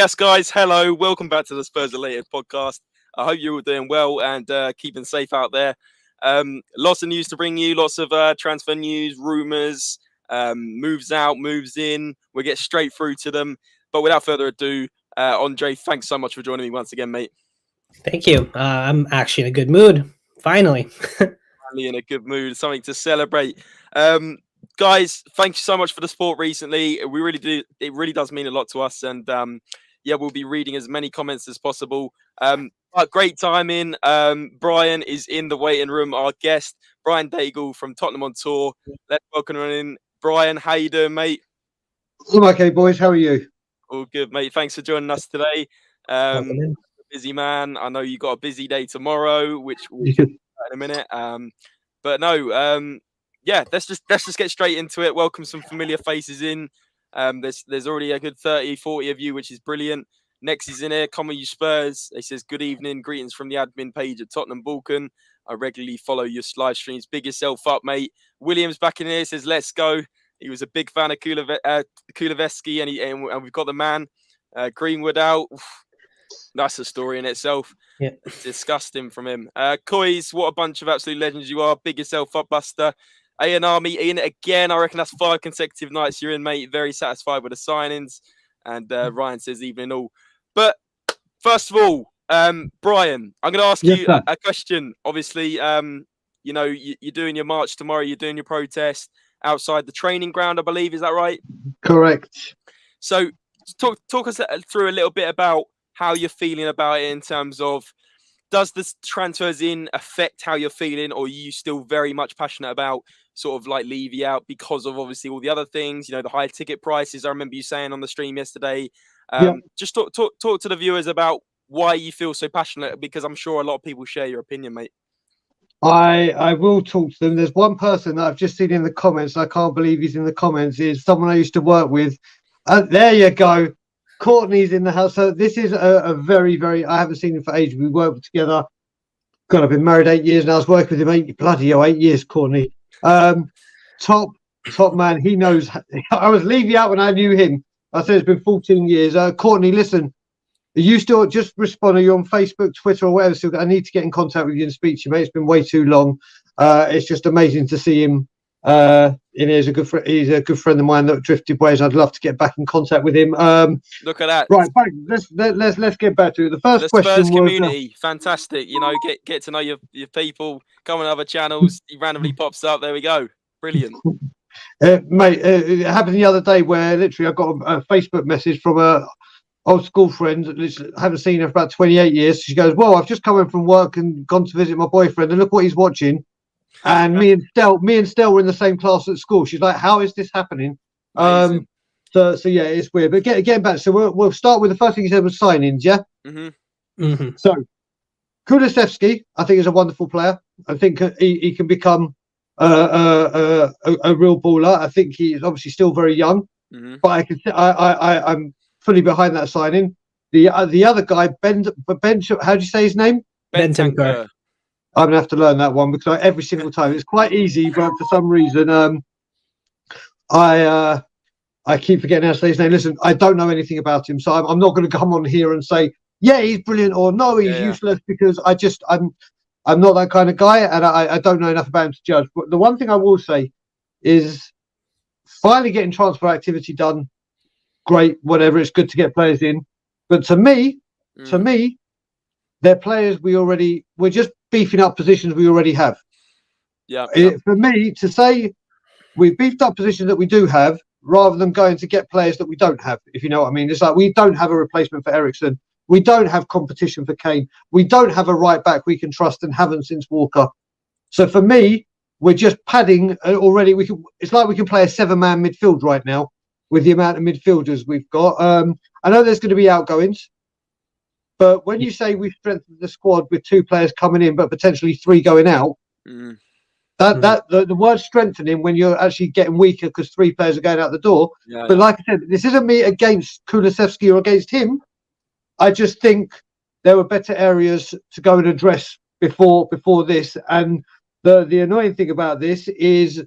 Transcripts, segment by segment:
Yes, guys, hello. Welcome back to the SPURS-related podcast. I hope you're all doing well and keeping safe out there. Lots of news to bring you, lots of transfer news, rumours, moves out, moves in. We'll get straight through to them. But without further ado, Andre, thanks so much for joining me once again, mate. Thank you. I'm actually in a good mood. Finally. Finally in a good mood, something to celebrate. Guys, thank you so much for the support recently. We really do. It really does mean a lot to us. And yeah, we'll be reading as many comments as possible. But great timing. Brian is in the waiting room. Our guest, Brian Dagul from Tottenham on tour. Let's welcome him in. Brian, how you doing, mate? I'm okay, boys. How are you? All good, mate. Thanks for joining us today. Busy man. I know you got a busy day tomorrow, which we'll talk about in a minute. But no, yeah, let's just get straight into it. Welcome some familiar faces in. There's already a good 30, 40 of you, which is brilliant. Next is in here. Come on, you Spurs. He says, good evening. Greetings from the admin page at Tottenham Balkan. I regularly follow your live streams. Big yourself up, mate. Williams back in here says, let's go. He was a big fan of Kuleveski, and we've got the man. Greenwood out. Oof, that's a story in itself. Yeah. It's disgusting from him. Coys, what a bunch of absolute legends you are. Big yourself up, Buster. Ian Army in again. I reckon that's 5 consecutive nights you're in, mate. Very satisfied with the signings. And Ryan says evening all. But first of all, Brian, I'm going to ask you a question. Obviously, you know, you're doing your march tomorrow. You're doing your protest outside the training ground, I believe. Is that right? Correct. So talk us through a little bit about how you're feeling about it in terms of, does this transfers in affect how you're feeling, or are you still very much passionate about sort of like Levy out because of obviously all the other things, you know, the high ticket prices? I remember you saying on the stream yesterday. Just talk to the viewers about why you feel so passionate, because I'm sure a lot of people share your opinion, mate. I will talk to them. There's one person that I've just seen in the comments. I can't believe he's in the comments. Is someone I used to work with. There you go. Courtney's in the house. So this is a very, very, I haven't seen him for ages. We worked together. God, I've been married 8 years and I was working with him 8 years, Courtney. Top man. He knows. I was Levy out when I knew him. I said it's been 14 years. Courtney, listen, are you still, just respond? Are you on Facebook, Twitter, or whatever? Still, I need to get in contact with you and speak to you, mate. It's been way too long. It's just amazing to see him. He's a good friend of mine that drifted ways. I'd love to get back in contact with him. Look at that. Right, let's get back to it. The first question Spurs community, fantastic. You know, get to know your people. Come on other channels. He randomly pops up. There we go. Brilliant. Mate, it happened the other day where literally I got a Facebook message from a old school friend. I haven't seen her for about 28 years. She goes, well, I've just come in from work and gone to visit my boyfriend, and look what he's watching. And me and Stel were in the same class at school. She's like, how is this happening? So yeah, it's weird. But getting back, so we'll start with the first thing you said was signings, yeah? So Kulusevski, I think, is a wonderful player. I think he can become a real baller. I think he's obviously still very young, but I'm fully behind that signing. The other guy, Ben, how do you say his name? Bentancur. I'm gonna have to learn that one, because every single time it's quite easy, but for some reason I keep forgetting how to say his name. Listen, I don't know anything about him, so I'm not going to come on here and say, yeah, he's brilliant, or no, he's useless, because I'm not that kind of guy, and I don't know enough about him to judge. But the one thing I will say is, finally getting transfer activity done, great, whatever. It's good to get players in, but to me, they're players we're just beefing up positions we already have. For me to say we've beefed up positions that we do have, rather than going to get players that we don't have, if you know what I mean. It's like, we don't have a replacement for Eriksen. We don't have competition for Kane. We don't have a right back we can trust, and haven't since Walker. So for me, we're just padding already. It's like we can play a 7-man midfield right now with the amount of midfielders we've got. I know there's going to be outgoings, but when you say we've strengthened the squad with 2 players coming in, but potentially 3 going out, the word strengthening, when you're actually getting weaker because 3 players are going out the door. But like I said, this isn't me against Kulusevski or against him. I just think there were better areas to go and address before this. And the annoying thing about this is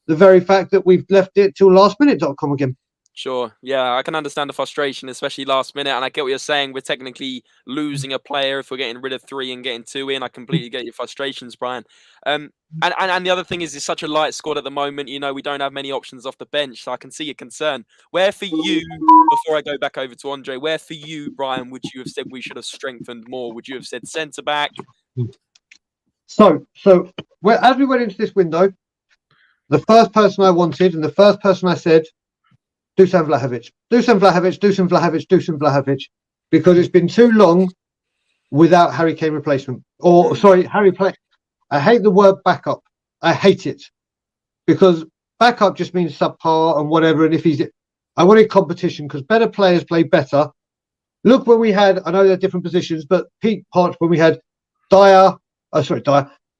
the very fact that we've left it till lastminute.com again. Sure. Yeah, I can understand the frustration, especially last minute. And I get what you're saying. We're technically losing a player if we're getting rid of 3 and getting 2 in. I completely get your frustrations, Brian. And the other thing is, it's such a light squad at the moment. You know, we don't have many options off the bench, so I can see your concern. Where for you, before I go back over to Andre, where for you, Brian, would you have said we should have strengthened more? Would you have said centre back? So as we went into this window, the first person I wanted and the first person I said, Dusan Vlahovic, because it's been too long without Harry Kane replacement. Or sorry, I hate the word backup. I hate it because backup just means subpar and whatever. And I wanted competition because better players play better. Look, when we had, I know they're different positions, but peak parts when we had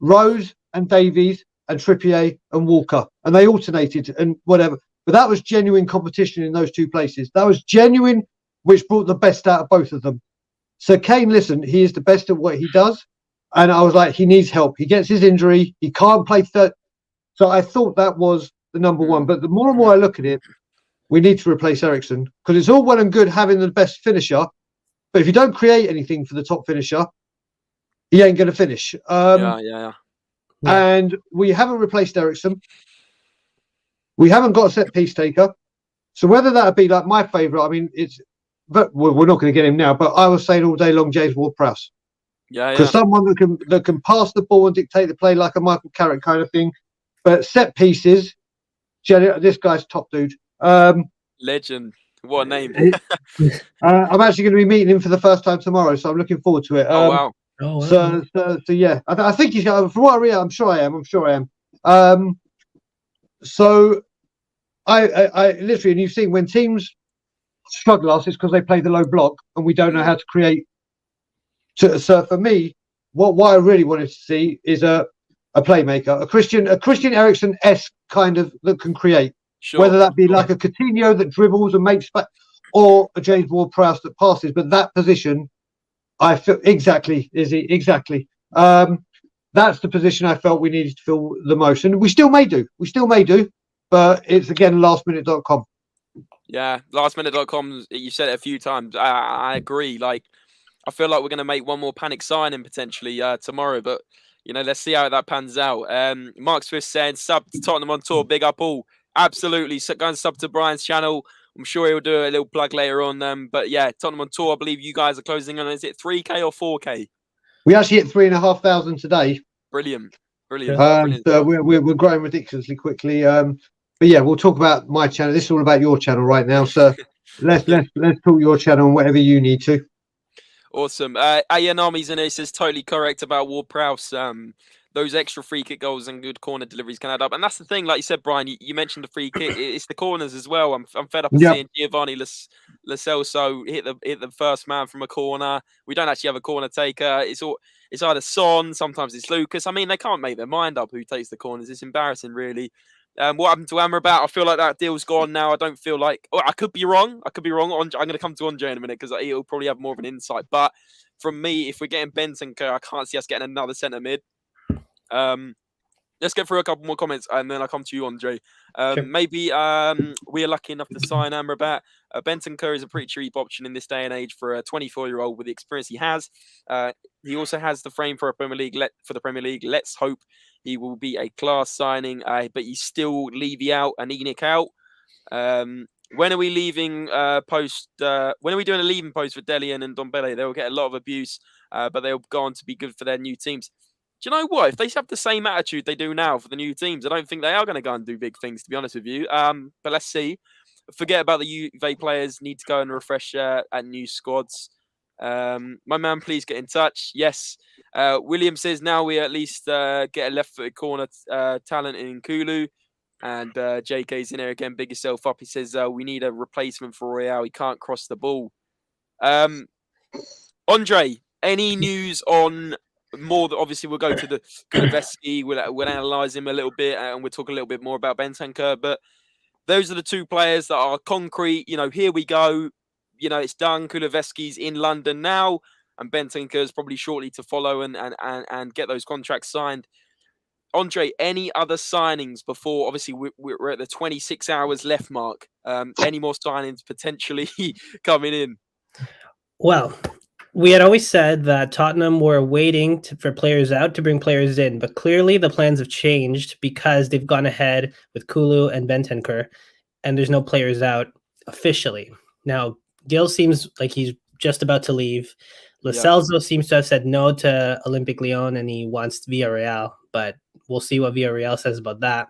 Rose and Davies and Trippier and Walker, and they alternated and whatever. But that was genuine competition in those two places. That was genuine, which brought the best out of both of them. So Kane, listen, he is the best at what he does. And I was like, he needs help. He gets his injury. He can't play third. So I thought that was the number one. But the more and more I look at it, we need to replace Eriksen because it's all well and good having the best finisher. But if you don't create anything for the top finisher, he ain't going to finish. Yeah. And we haven't replaced Eriksen. We haven't got a set piece taker. So whether that would be like my favourite, I mean, but we're not going to get him now. But I was saying all day long, James Ward-Prowse. Because someone that can pass the ball and dictate the play like a Michael Carrick kind of thing. But set pieces, this guy's top dude. Legend. What a name. I'm actually going to be meeting him for the first time tomorrow, so I'm looking forward to it. Oh, wow. So yeah, I think he's got, from what I read, I'm sure I am. So I literally, and you've seen when teams struggle us, it's because they play the low block and we don't know how to create. So for me, what I really wanted to see is a playmaker, a Christian Eriksen-esque kind of that can create. Sure. Whether that be like a Coutinho that dribbles and makes, or a James Ward-Prowse that passes, but that position, I feel exactly. That's the position I felt we needed to fill the most, and we still may do, but it's again lastminute.com. Yeah, lastminute.com. You said it a few times. I agree. Like, I feel like we're going to make one more panic signing potentially tomorrow, but you know, let's see how that pans out. Mark Swift saying sub to Tottenham on tour. Big up all. Absolutely. So go and sub to Brian's channel. I'm sure he'll do a little plug later on. But yeah, Tottenham on tour. I believe you guys are closing on. Is it 3K or 4K? We actually hit 3,500 today. Brilliant. So we're growing ridiculously quickly. But yeah, we'll talk about my channel. This is all about your channel right now. So let's talk your channel and whatever you need to. Awesome. Ayanami's in it. He says totally correct about Ward-Prowse. Those extra free kick goals and good corner deliveries can add up. And that's the thing, like you said, Brian, you mentioned the free kick. It's the corners as well. I'm fed up of seeing Giovanni Lo Celso hit the first man from a corner. We don't actually have a corner taker. It's either Son, sometimes it's Lucas. I mean, they can't make their mind up who takes the corners. It's embarrassing, really. What happened to Amrabat? I feel like that deal's gone now. I don't feel like... Oh, I could be wrong. I'm going to come to Andre in a minute because he'll probably have more of an insight. But from me, if we're getting Bentancur, I can't see us getting another centre mid. Let's get through a couple more comments and then I'll come to you, Andre. Sure. Maybe we are lucky enough to sign Amrabat. Bentancur is a pretty cheap option in this day and age for a 24-year-old with the experience he has. He also has the frame for the Premier League. Let's hope he will be a class signing, but he's still Levy out and Enoch out. When are we leaving post? When are we doing a leaving post for Delian and Dombele? They will get a lot of abuse, but they'll go on to be good for their new teams. Do you know what? If they have the same attitude they do now for the new teams, I don't think they are going to go and do big things, to be honest with you. But let's see. Forget about the Juve players. Need to go and refresh at new squads. My man, please get in touch. Yes. William says now we at least get a left-footed corner talent in Kulu. And JK's in there again. Big yourself up. He says we need a replacement for Royale. He can't cross the ball. Andre, any news on... More that obviously we'll go to the Kulusevski, we'll analyse him a little bit and we'll talk a little bit more about Bentancur. But those are the two players that are concrete. You know, here we go. You know, it's done. Kulusevski's in London now, and Bentancur's probably shortly to follow and get those contracts signed. Andre, any other signings before? Obviously, we're at the 26 hours left mark. Any more signings potentially coming in? Well, we had always said that Tottenham were waiting for players out to bring players in, but clearly the plans have changed because they've gone ahead with Kulu and Bentancur, and there's no players out officially. Now, Gil seems like he's just about to leave. Lacelso seems to have said no to Olympique Lyon, and he wants Villarreal, but we'll see what Villarreal says about that.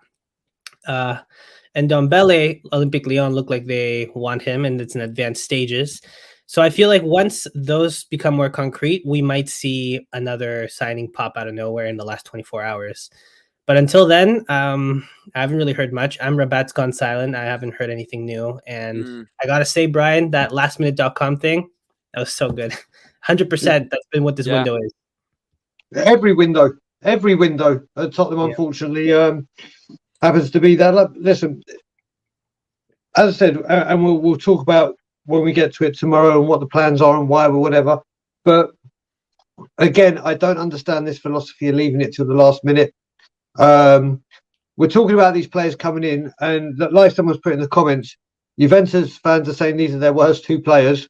And Dombele, Olympique Lyon look like they want him, and it's in advanced stages. So I feel like once those become more concrete, we might see another signing pop out of nowhere in the last 24 hours. But until then, I haven't really heard much. Amrabat's gone silent. I haven't heard anything new. And I got to say, Brian, that lastminute.com thing, that was so good. 100%. That's been what this window is. Every window at Tottenham, unfortunately, happens to be that. Listen, as I said, and we'll talk about when we get to it tomorrow and what the plans are and why or whatever. But again, I don't understand this philosophy of leaving it till the last minute. We're talking about these players coming in, and like someone's put in the comments, Juventus fans are saying these are their worst two players.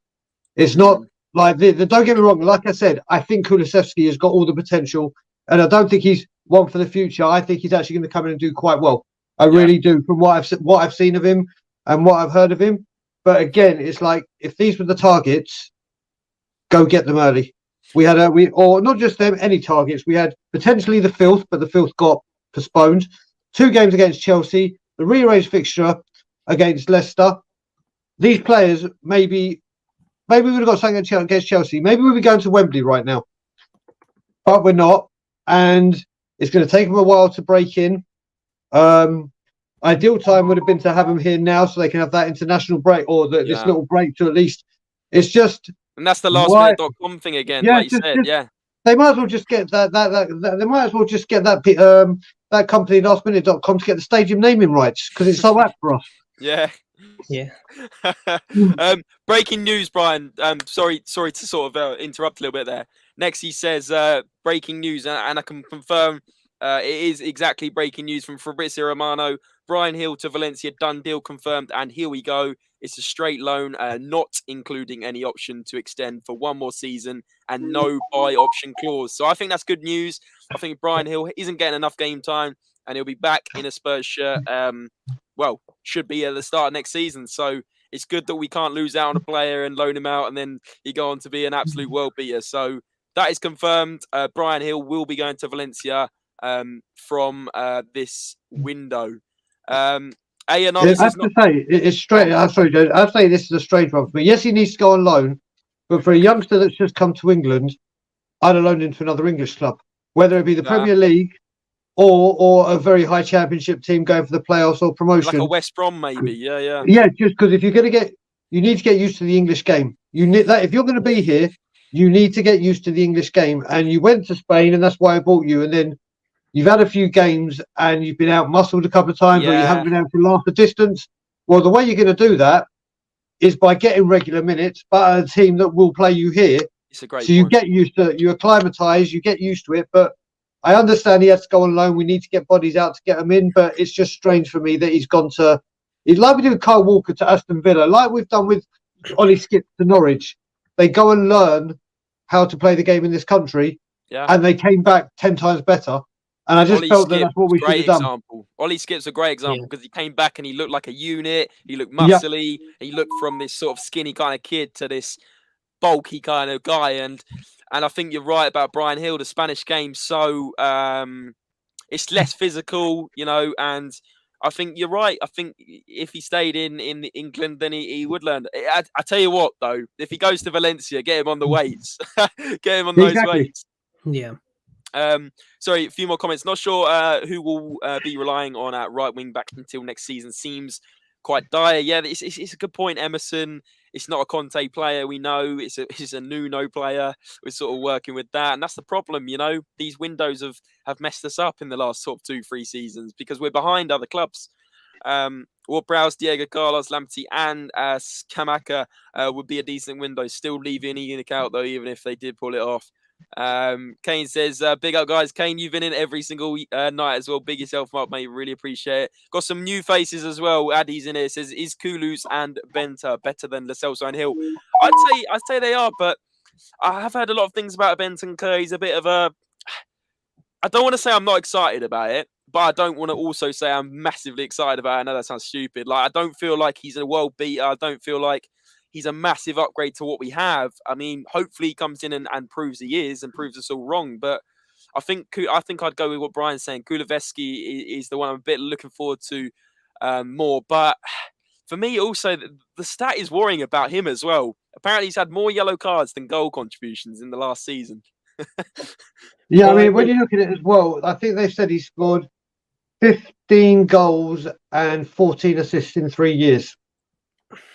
It's not like don't get me wrong. Like I said, I think Kulusevski has got all the potential, and I don't think he's one for the future. I think he's actually going to come in and do quite well. I really do, from what I've seen of him and what I've heard of him. But again, it's like, if these were the targets, go get them early. We had or not just them, any targets. We had potentially the Filth, but the Filth got postponed. 2 games against Chelsea, the rearranged fixture against Leicester. These players, maybe we would have got something against Chelsea. Maybe we'd be going to Wembley right now, but we're not, and it's going to take them a while to break in. Ideal time would have been to have them here now so they can have that international break, or this little break to at least. It's just, and that's the lastminute.com thing again, like you said. They might as well just get that they might as well just get that that company lastminute.com to get the stadium naming rights, because it's so apt for us. Yeah. Breaking news, Brian. Sorry to sort of interrupt a little bit there. Next, he says breaking news, and I can confirm it is exactly breaking news from Fabrizio Romano. Brian Hill to Valencia, done deal confirmed, and here we go. It's a straight loan, not including any option to extend for one more season, and no buy option clause. So I think that's good news. I think Brian Hill isn't getting enough game time, and he'll be back in a Spurs shirt. Should be at the start of next season. So it's good that we can't lose out on a player and loan him out, and then he go on to be an absolute world beater. So that is confirmed. Brian Hill will be going to Valencia from this window. I have to say, it's straight. I'm sorry, Joe. I'd say this is a strange one for me. Yes, he needs to go on loan, but for a youngster that's just come to England, I'd have loaned him to another English club, whether it be the Premier League or a very high championship team going for the playoffs or promotion, like a West Brom, maybe. Yeah. Just because if you're going to you need to get used to the English game. You need that if you're going to be here, you need to get used to the English game. And you went to Spain, and that's why I bought you. And then you've had a few games and you've been out muscled a couple of times, or you haven't been able to last the distance. Well, the way you're going to do that is by getting regular minutes, but a team that will play you here. It's a great point. You get used to, you acclimatise, you get used to it. But I understand he has to go on loan. We need to get bodies out to get them in. But it's just strange for me that he's gone to, like we do with Kyle Walker to Aston Villa, like we've done with Ollie Skip to Norwich. They go and learn how to play the game in this country, and they came back 10 times better. And I just felt that's what we should have done. Ollie Skip's a great example because he came back and he looked like a unit. He looked muscly. He looked from this sort of skinny kind of kid to this bulky kind of guy. And I think you're right about Brian Hill. The Spanish game, so it's less physical, and I think you're right. I think if he stayed in England, then he would learn. I tell you what, though, if he goes to Valencia, get him on the weights. Get him on those weights. Yeah. Sorry, a few more comments. Not sure who will be relying on at right wing back until next season. Seems quite dire. Yeah, it's a good point, Emerson. It's not a Conte player. We know it's a Nuno player. We're sort of working with that, and that's the problem. These windows have messed us up in the last sort of 2-3 seasons because we're behind other clubs. Ward-Prowse, Diego Carlos, Lamptey, and Scamacca would be a decent window. Still leaving Enoch out though, even if they did pull it off. Kane says, big up, guys. Kane, you've been in every single night as well. Big yourself up, mate. Really appreciate it. Got some new faces as well. Addy's in here. Says, is Koulibaly and Benta better than Lo Celso and Hill? I'd say they are, but I have heard a lot of things about Bentancur. He's a bit of a... I don't want to say I'm not excited about it, but I don't want to also say I'm massively excited about it. I know that sounds stupid. Like, I don't feel like he's a world beater. I don't feel like he's a massive upgrade to what we have. I mean, hopefully he comes in and proves he is and proves us all wrong. But I think I'd go with what Brian's saying. Kulusevski is the one I'm a bit looking forward to more. But for me, also, the stat is worrying about him as well. Apparently, he's had more yellow cards than goal contributions in the last season. Yeah, I mean, when you look at it as well, I think they said he scored 15 goals and 14 assists in 3 years.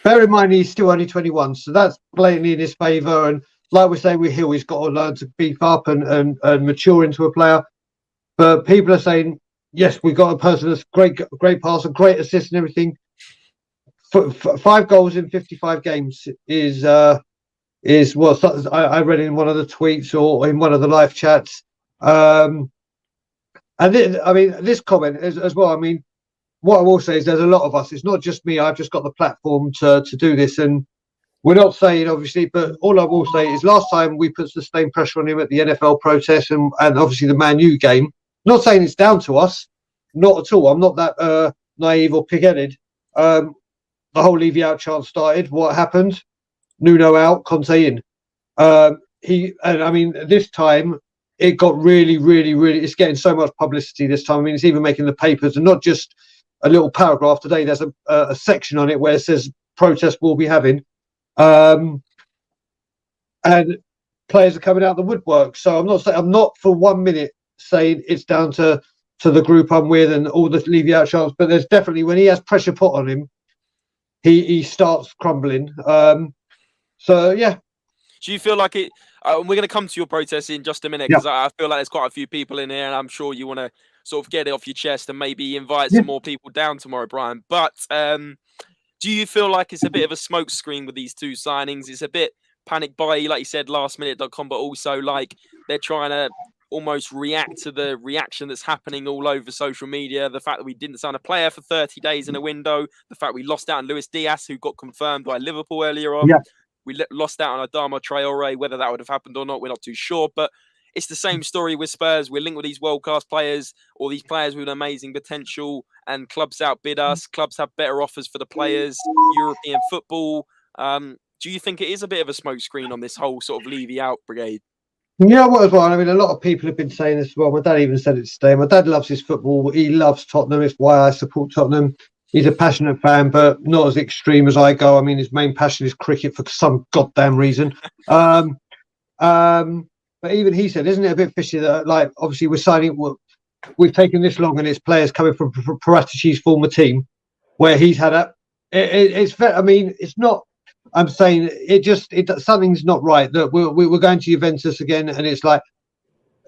Bear in mind, he's still only 21, so that's blatantly in his favour. And like we say with Hill, he's got to learn to beef up and mature into a player. But people are saying, yes, we've got a person that's great passer, great assist and everything. 5 goals in 55 games is what I read in one of the tweets or in one of the live chats. And I mean, this comment as well. I mean, what I will say is there's a lot of us. It's not just me. I've just got the platform to do this. And we're not saying, obviously, but all I will say is last time we put sustained pressure on him at the NFL protest and obviously the Man U game. Not saying it's down to us. Not at all. I'm not that naive or pig-headed. The whole Levy out chance started. What happened? Nuno out, Conte in. I mean, this time it got really, it's getting so much publicity this time. I mean, it's even making the papers, and not just a little paragraph today. There's a section on it where it says protest we'll be having. And players are coming out of the woodwork. So I'm not for 1 minute saying it's down to the group I'm with and all the Levy out chance, but there's definitely, when he has pressure put on him, he starts crumbling. So yeah. Do you feel like it? We're going to come to your protest in just a minute because I feel like there's quite a few people in here, and I'm sure you want to sort of get it off your chest and maybe invite some more people down tomorrow, Brian. But do you feel like it's a bit of a smoke screen with these two signings? It's a bit panic buy, like you said, lastminute.com, but also like they're trying to almost react to the reaction that's happening all over social media. The fact that we didn't sign a player for 30 days in a window, the fact we lost out on Luis Diaz, who got confirmed by Liverpool earlier on. Yeah. We lost out on Adama Traore. Whether that would have happened or not, we're not too sure. But it's the same story with Spurs. We're linked with these world-class players or these players with amazing potential, and clubs outbid us. Clubs have better offers for the players. European football. Do you think it is a bit of a smokescreen on this whole sort of Levy out brigade? Yeah, what as well. I mean, a lot of people have been saying this as well. My dad even said it today. My dad loves his football. He loves Tottenham. It's why I support Tottenham. He's a passionate fan, but not as extreme as I go. I mean, his main passion is cricket for some goddamn reason. But even he said, isn't it a bit fishy that, like, obviously we've taken this long and it's players coming from Paratici's former team where he's had it's fair. I mean, it's not, I'm saying something's not right. That we're going to Juventus again, and it's like,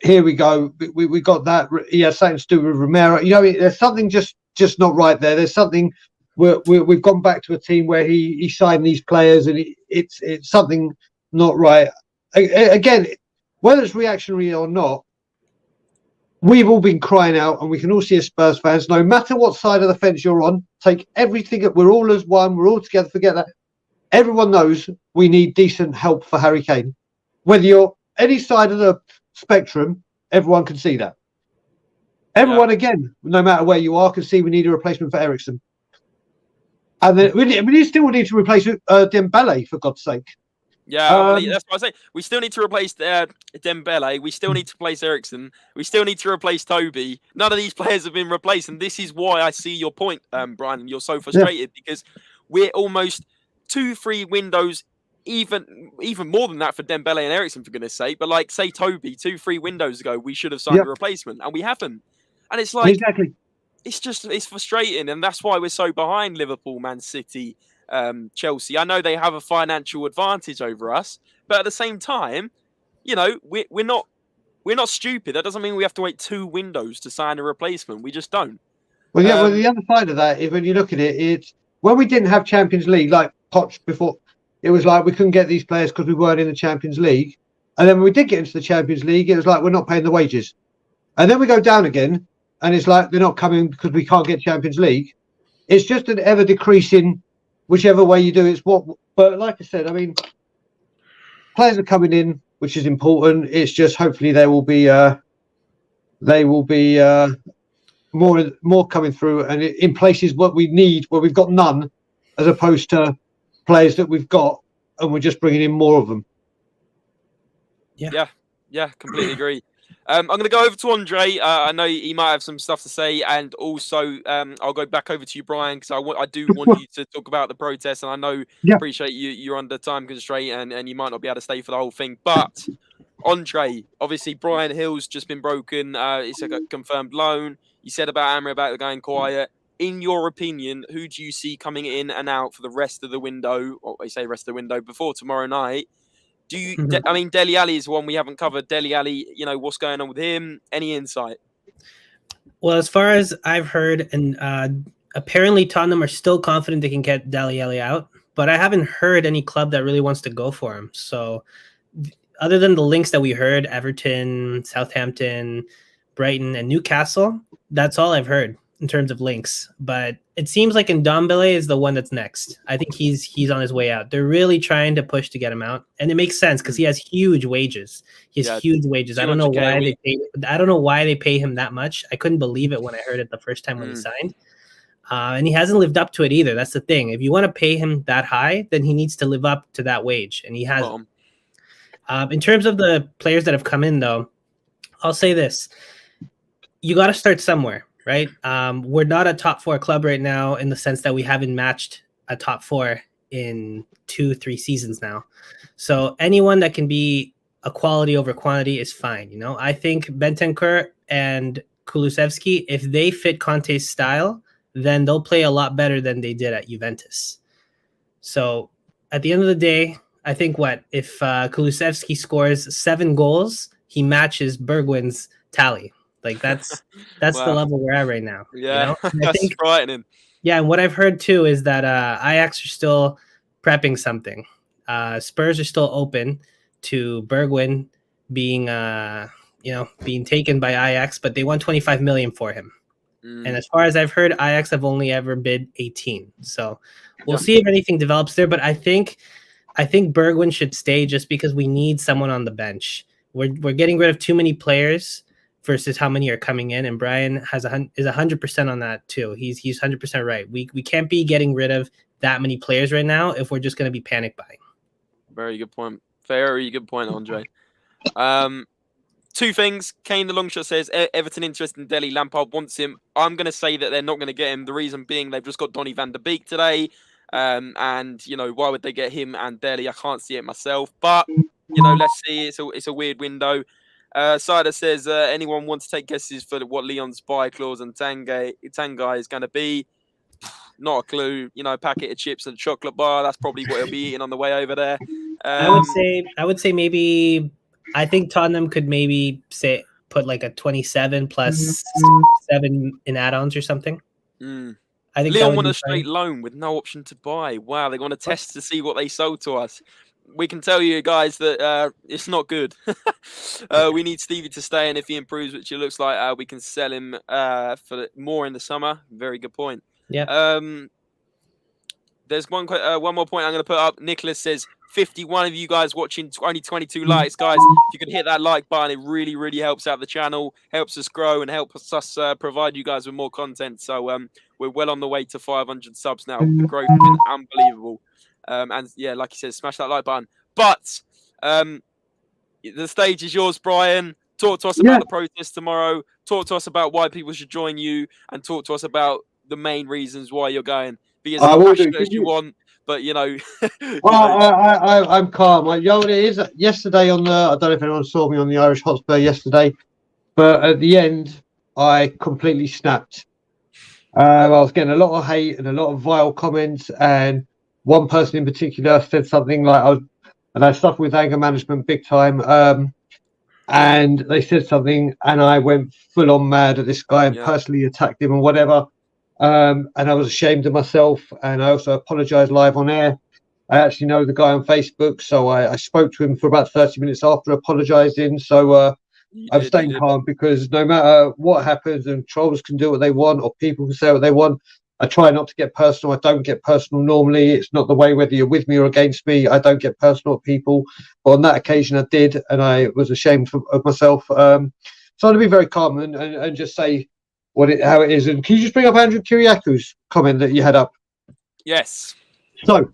here we go. We got that. He has something to do with Romero. You know, there's something just not right there. There's something. We've gone back to a team where he signed these players, and it's something not right. Again, whether it's reactionary or not, we've all been crying out, and we can all see as Spurs fans, no matter what side of the fence you're on, take everything. We're all as one. We're all together. Forget that. Everyone knows we need decent help for Harry Kane. Whether you're any side of the spectrum, everyone can see that. Everyone, again, no matter where you are, can see we need a replacement for Eriksen. And then we still need to replace Dembele, for God's sake. Yeah, that's what I say. We still need to replace Dembele. We still need to replace Eriksen. We still need to replace Toby. None of these players have been replaced, and this is why I see your point, Brian. You're so frustrated because we're almost 2-3 windows, even more than that for Dembele and Eriksen, for goodness sake. But like, say Toby, 2-3 windows ago, we should have signed a replacement, and we haven't. And it's like, it's frustrating, and that's why we're so behind Liverpool, Man City, Chelsea. I know they have a financial advantage over us, but at the same time, you know, we're not stupid. That doesn't mean we have to wait 2 windows to sign a replacement. We just don't. Well, well, the other side of that is when you look at it, it's when we didn't have Champions League, like Poch before, it was like we couldn't get these players because we weren't in the Champions League. And then when we did get into the Champions League, it was like, we're not paying the wages. And then we go down again, and it's like, they're not coming because we can't get Champions League. It's just an ever decreasing, whichever way you do it. But like I said, I mean, players are coming in, which is important. It's just hopefully they will be more coming through, and in places what we need where we've got none, as opposed to players that we've got and we're just bringing in more of them. Yeah, completely agree. I'm going to go over to Andre. I know he might have some stuff to say, and also I'll go back over to you, Brian, because I do want you to talk about the protest, and I know appreciate you're under time constraint, and you might not be able to stay for the whole thing. But Andre, obviously Brian Hill's just been broken. It's a confirmed loan. You said about Amri about going quiet. In your opinion, who do you see coming in and out for the rest of the window, or I say rest of the window, before tomorrow night? Do you? I mean, Dele Alli is one we haven't covered. Dele Alli, what's going on with him? Any insight? Well, as far as I've heard, and apparently Tottenham are still confident they can get Dele Alli out, but I haven't heard any club that really wants to go for him. So, other than the links that we heard, Everton, Southampton, Brighton, and Newcastle, that's all I've heard in terms of links. But it seems like Ndombele is the one that's next. I think he's on his way out. They're really trying to push to get him out, and it makes sense because he has huge wages. He has huge wages. I don't know why they pay him that much. I couldn't believe it when I heard it the first time when he signed. And he hasn't lived up to it either. That's the thing. If you want to pay him that high, then he needs to live up to that wage, and he hasn't. In terms of the players that have come in, though, I'll say this. You got to start somewhere, right? We're not a top 4 club right now in the sense that we haven't matched a top 4 in 2-3 seasons now. So anyone that can be a quality over quantity is fine. I think Bentancur and Kulusevski, if they fit Conte's style, then they'll play a lot better than they did at Juventus. So at the end of the day, I think if Kulusevski scores 7 goals, he matches Bergwijn's tally. Like that's wow. The level we're at right now. Yeah, that's frightening. Yeah, and what I've heard too is that Ajax are still prepping something. Spurs are still open to Bergwijn being taken by Ajax, but they want 25 million for him. And as far as I've heard, Ajax have only ever bid 18. So we'll see if anything develops there. But I think Bergwijn should stay just because we need someone on the bench. We're getting rid of too many players versus how many are coming in, and Brian is 100% on that too. He's 100% right. We can't be getting rid of that many players right now if we're just going to be panic buying. Very good point. Very good point, Andre. 2 things. Kane the Longshot says Everton interested in Dele. Lampard wants him. I'm going to say that they're not going to get him. The reason being they've just got Donny van der Beek today, and why would they get him and Dele? I can't see it myself, but let's see. It's a weird window. Sider says, anyone want to take guesses for what Leon's buy clause and Tanguy is going to be? Not a clue. Packet of chips and chocolate bar. That's probably what he'll be eating on the way over there. I would say maybe. I think Tottenham could maybe put like a 27 plus 7 in add-ons or something. I think Leon want a straight loan with no option to buy. Wow, they want to test to see what they sold to us. We can tell you guys that it's not good. We need Stevie to stay, and if he improves, which it looks like, we can sell him for more in the summer. Very good point. Yeah. There's one more point I'm going to put up. Nicholas says 51 of you guys watching, only 22 likes, guys. If you can hit that like button, it really, really helps out the channel, helps us grow, and helps us provide you guys with more content. So we're well on the way to 500 subs now. The growth has been unbelievable. And yeah, like you said, smash that like button. But the stage is yours, Brian. Talk to us about the protest tomorrow. Talk to us about why people should join you, and talk to us about the main reasons why you're going. Be as passionate as you want, but I'm calm. It is yesterday on the. I don't know if anyone saw me on the Irish Hotspur yesterday, but at the end, I completely snapped. I was getting a lot of hate and a lot of vile comments, and one person in particular said something like, I suffer with anger management big time. And they said something, and I went full on mad at this guy and personally attacked him and whatever. And I was ashamed of myself, and I also apologized live on air. I actually know the guy on Facebook, so I spoke to him for about 30 minutes after apologising. So I'm staying calm, because no matter what happens, and trolls can do what they want, or people can say what they want, I try not to get personal. I don't get personal normally. It's not the way whether you're with me or against me. I don't get personal with people. But on that occasion, I did, and I was ashamed of myself. So I'm going to be very calm and just say how it is. And can you just bring up Andrew Kiriaku's comment that you had up? Yes. So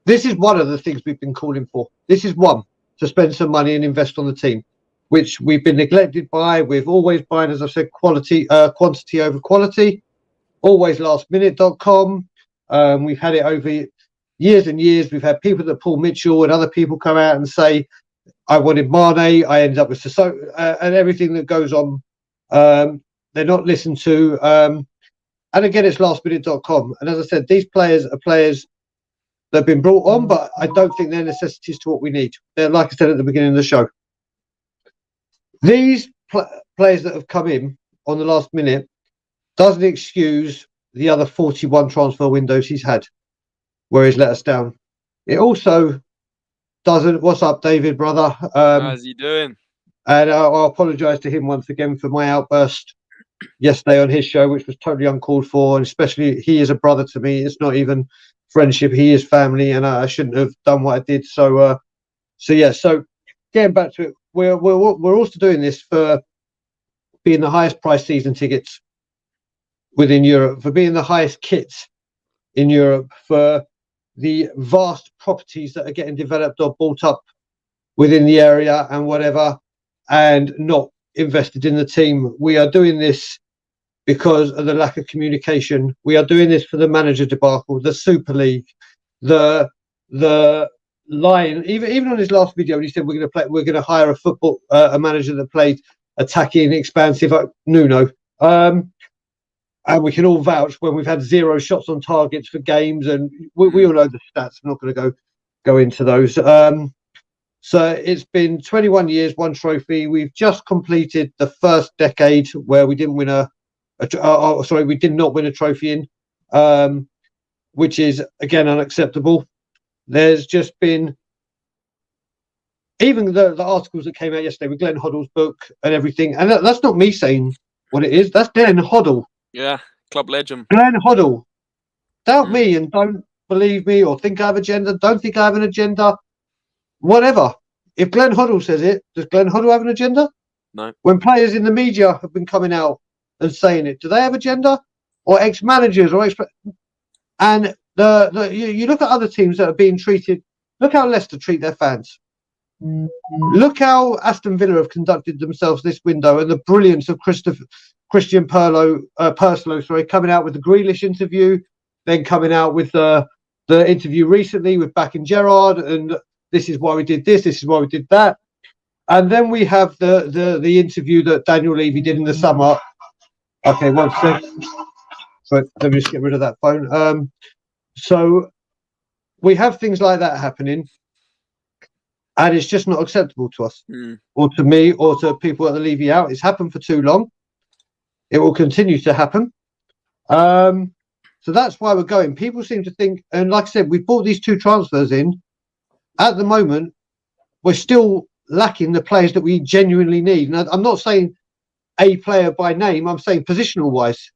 this is one of the things we've been calling for. This is one, to spend some money and invest on the team, which we've been neglected by. We've always buying, as I said, quantity over quality. Always lastminute.com. We've had it over years and years. We've had people that Paul Mitchell and other people come out and say, I wanted Mane, I ended up with and everything that goes on. They're not listened to. And again, it's lastminute.com. And as I said, these players are players that have been brought on, but I don't think they're necessities to what we need. They're, like I said at the beginning of the show, these players that have come in on the last minute doesn't excuse the other 41 transfer windows he's had where he's let us down. It also doesn't. What's up, David, brother? How's he doing? And I'll apologise to him once again for my outburst yesterday on his show, which was totally uncalled for. And especially, he is a brother to me. It's not even friendship. He is family, and I shouldn't have done what I did. So yeah. So getting back to it, we're also doing this for being the highest priced season tickets within Europe, for being the highest kits in Europe, for the vast properties that are getting developed or bought up within the area and whatever, and not invested in the team. We are doing this because of the lack of communication. We are doing this for the manager debacle, the Super League, the line. Even on his last video, when he said we're going to hire a manager that played attacking, expansive, Nuno. And we can all vouch when we've had 0 shots on targets for games, and we all know the stats. I'm not going to go into those. So it's been 21 years, 1 trophy. We've just completed the first decade where we didn't win we did not win a trophy in, which is again unacceptable. There's just been even the articles that came out yesterday with Glenn Hoddle's book and everything, and that's not me saying what it is. That's Glenn Hoddle. Yeah, club legend. Glenn Hoddle. Doubt me and don't believe me or think I have an agenda. Don't think I have an agenda. Whatever. If Glenn Hoddle says it, does Glenn Hoddle have an agenda? No. When players in the media have been coming out and saying it, do they have agenda? Or ex-managers or and you look at other teams that are being treated. Look how Leicester treat their fans. Look how Aston Villa have conducted themselves this window, and the brilliance of Christian Purslow, coming out with the Grealish interview, then coming out with the interview recently with Back and Gerrard, and this is why we did this is why we did that. And then we have the interview that Daniel Levy did in the summer. Okay, one sec. So let me just get rid of that phone. So we have things like that happening, and it's just not acceptable to us, or to me, or to people at the Levy out. It's happened for too long. It will continue to happen. So that's why we're going. People seem to think, and like I said, we've brought these 2 transfers in. At the moment, we're still lacking the players that we genuinely need. And I'm not saying a player by name. I'm saying positional-wise.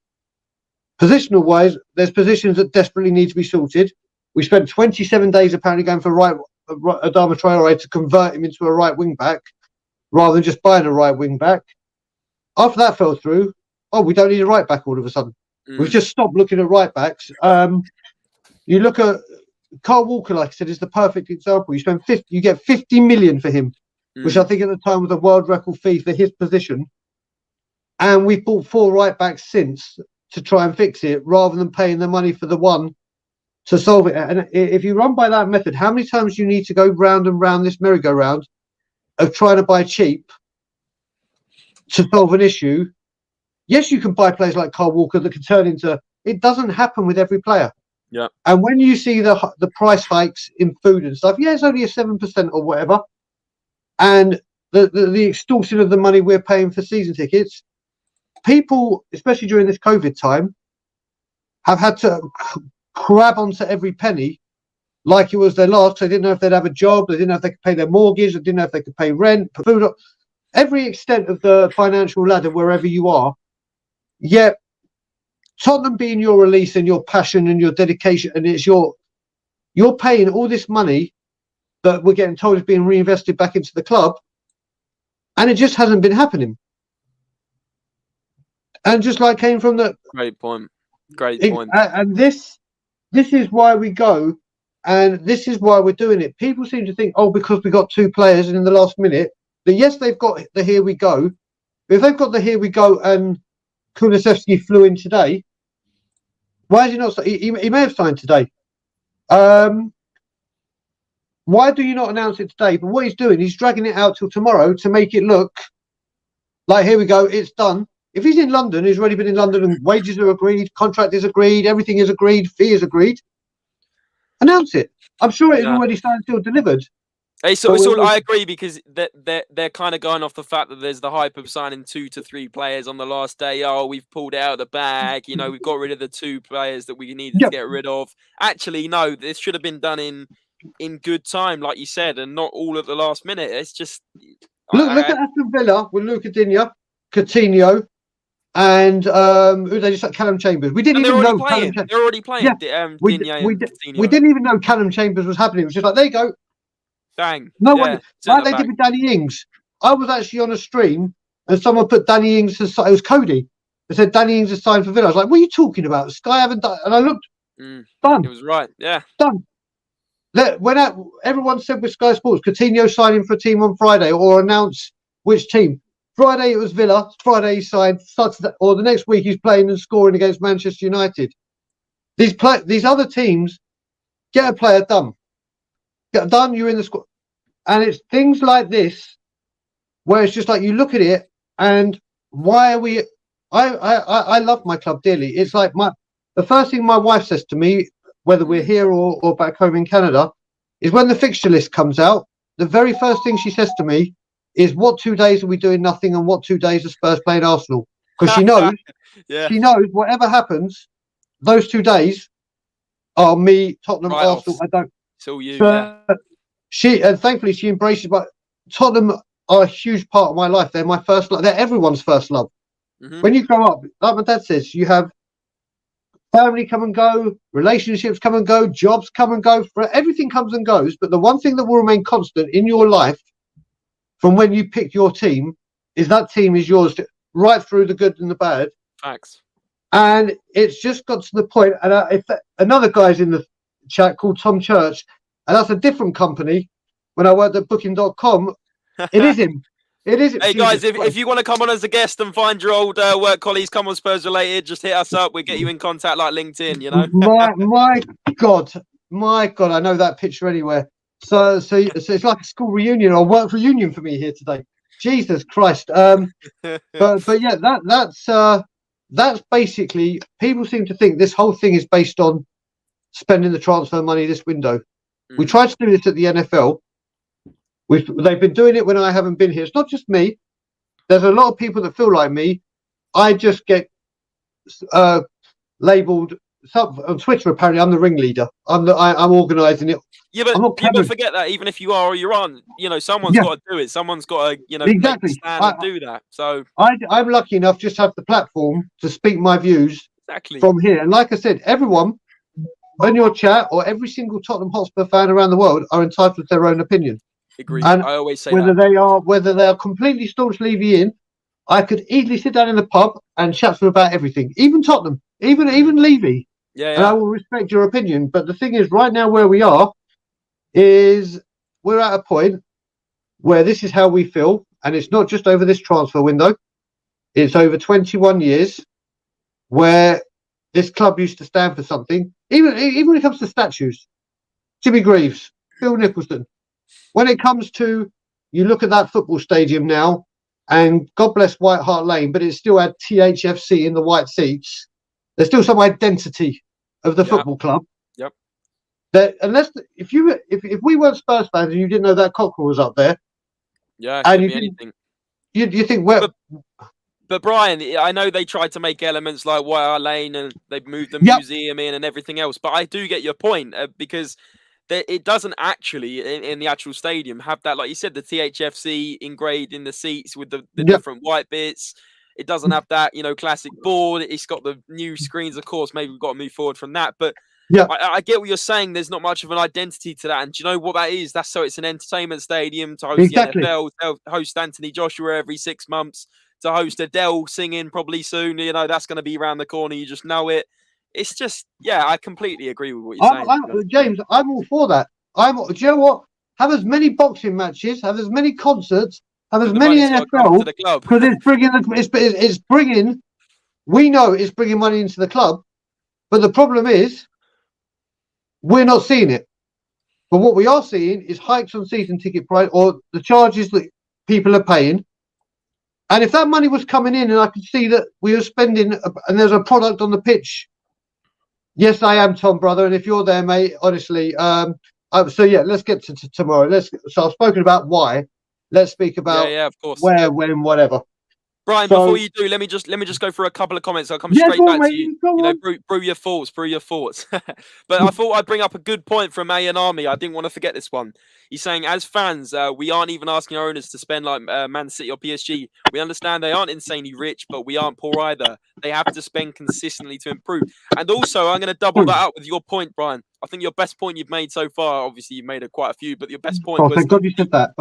Positional-wise, there's positions that desperately need to be sorted. We spent 27 days apparently going for Adama Traore to convert him into a right wing-back rather than just buying a right wing-back. After that fell through, we don't need a right back all of a sudden. We've just stopped looking at right backs. You look at Carl Walker, like I said, is the perfect example. You get 50 million for him, which I think at the time was a world record fee for his position. And we've bought 4 right backs since to try and fix it, rather than paying the money for the one to solve it. And if you run by that method, how many times do you need to go round and round this merry-go-round of trying to buy cheap to solve an issue? Yes, you can buy players like Carl Walker that can turn into. It doesn't happen with every player. Yeah. And when you see the price hikes in food and stuff, it's only a 7% or whatever, and the extortion of the money we're paying for season tickets, people, especially during this COVID time, have had to grab onto every penny like it was their last. They didn't know if they'd have a job. They didn't know if they could pay their mortgage. They didn't know if they could pay rent, put food up. Every extent of the financial ladder, wherever you are. Yet Tottenham being your release and your passion and your dedication, and it's you're paying all this money that we're getting told is being reinvested back into the club, and it just hasn't been happening. And just like came from the great point. And this is why we go, and this is why we're doing it. People seem to think, oh, because we got 2 players and in the last minute, that yes, they've got the here we go. But if they've got the here we go and Kulusevski flew in today, why has he not? He may have signed today. Why do you not announce it today? But what he's doing, he's dragging it out till tomorrow to make it look like, here we go, it's done. If he's in London, he's already been in London and wages are agreed, contract is agreed, everything is agreed, fee is agreed. Announce it. I'm sure it's already signed, still delivered. Hey, so I agree, because they're kind of going off the fact that there's the hype of signing 2 to 3 players on the last day. Oh, we've pulled it out of the bag. You know, we've got rid of the 2 players that we needed to get rid of. Actually, no, this should have been done in good time, like you said, and not all at the last minute. It's just look at Aston Villa with Luca Digne, Coutinho, and who they just like Callum Chambers. We didn't even know they're already playing. Yeah, we didn't even know Callum Chambers was happening. It was just like, there you go. Bang. No one, like they did with Danny Ings. I was actually on a stream and someone put Danny Ings as, it was Cody. They said Danny Ings is signed for Villa. I was like, what are you talking about? Sky haven't done, and I looked, done. It was right, yeah. Done. When everyone said with Sky Sports, Coutinho signing for a team on Friday or announce which team. Friday it was Villa. Friday he signed. Or the next week he's playing and scoring against Manchester United. These other teams get a player done. Get done. You're in the squad, and it's things like this where it's just like you look at it and why are we? I love my club dearly. It's like the first thing my wife says to me, whether we're here or back home in Canada, is when the fixture list comes out, the very first thing she says to me is, what 2 days are we doing nothing and what 2 days are Spurs playing Arsenal? Because she knows, she knows whatever happens, those 2 days are me, Tottenham, right Arsenal. I don't. It's all you. And thankfully she embraces, but Tottenham are a huge part of my life. They're my first love. They're everyone's first love. When you grow up, like my dad says, you have family come and go, relationships come and go, jobs come and go, everything comes and goes. But the one thing that will remain constant in your life from when you pick your team is that team is yours right through the good and the bad. Facts. And it's just got to the point, and if another guy's in the chat called Tom Church, and that's a different company. When I worked at booking.com, it is him. It is. Hey guys, if you want to come on as a guest and find your old work colleagues, come on Spurs Related, just hit us up. We'll get you in contact like LinkedIn, you know. my God, I know that picture anywhere. So it's like a school reunion or work reunion for me here today. Jesus Christ. But yeah, that's basically, people seem to think this whole thing is based on spending the transfer money this window. We tried to do this at the NFL. They've been doing it when I haven't been here. It's not just me. There's a lot of people that feel like me. I just get labelled on Twitter. Apparently, I'm the ringleader. I'm organising it. Yeah, but people forget that even if you are or you aren't, you know, someone's got to do it. Someone's got to, you know, exactly stand and do that. So I'm lucky enough just to have the platform to speak my views from here. And like I said, everyone on your chat or every single Tottenham Hotspur fan around the world are entitled to their own opinion. Agreed. And I always say whether they are completely staunch Levy in, I could easily sit down in the pub and chat to them about everything, even Tottenham, even Levy. Yeah. And I will respect your opinion. But the thing is, right now where we are is we're at a point where this is how we feel, and it's not just over this transfer window. It's over 21 years where this club used to stand for something. Even when it comes to statues, Jimmy Greaves, Phil Nicholson. When it comes to, you look at that football stadium now, and God bless White Hart Lane, but it still had THFC in the white seats. There's still some identity of the football club. Yep. That if we weren't Spurs fans and you didn't know that cockerel was up there, and you think, well. But Brian, I know they tried to make elements like White Hart Lane and they've moved the museum in and everything else. But I do get your point because it doesn't actually in the actual stadium have that, like you said, the THFC engraved in the seats with the different white bits. It doesn't have that, classic board. It's got the new screens, of course. Maybe we've got to move forward from that. But I get what you're saying. There's not much of an identity to that. And do you know what that is? That's so it's an entertainment stadium to host the NFL, to host Anthony Joshua every 6 months, to host Adele singing probably soon. That's going to be around the corner. You just know it. It's just, I completely agree with what you're saying. James, I'm all for that. Do you know what? Have as many boxing matches, have as many concerts, have as many NFL, because it's bringing. We know it's bringing money into the club, but the problem is we're not seeing it. But what we are seeing is hikes on season ticket price or the charges that people are paying. And if that money was coming in, and I could see that we were spending, and there's a product on the pitch. Yes, I am, Tom, brother. And if you're there, mate, honestly, let's get to tomorrow. So I've spoken about why. Let's speak about of course. Where, when, whatever. Brian, before you do, let me just go through a couple of comments. I'll come straight back to you. Brew your thoughts. But I thought I'd bring up a good point from A&R. I didn't want to forget this one. He's saying, as fans, we aren't even asking our owners to spend like Man City or PSG. We understand they aren't insanely rich, but we aren't poor either. They have to spend consistently to improve. And also, I'm going to double that up with your point, Brian. I think your best point you've made so far, obviously you've made quite a few, but your best point was... thank God you said that.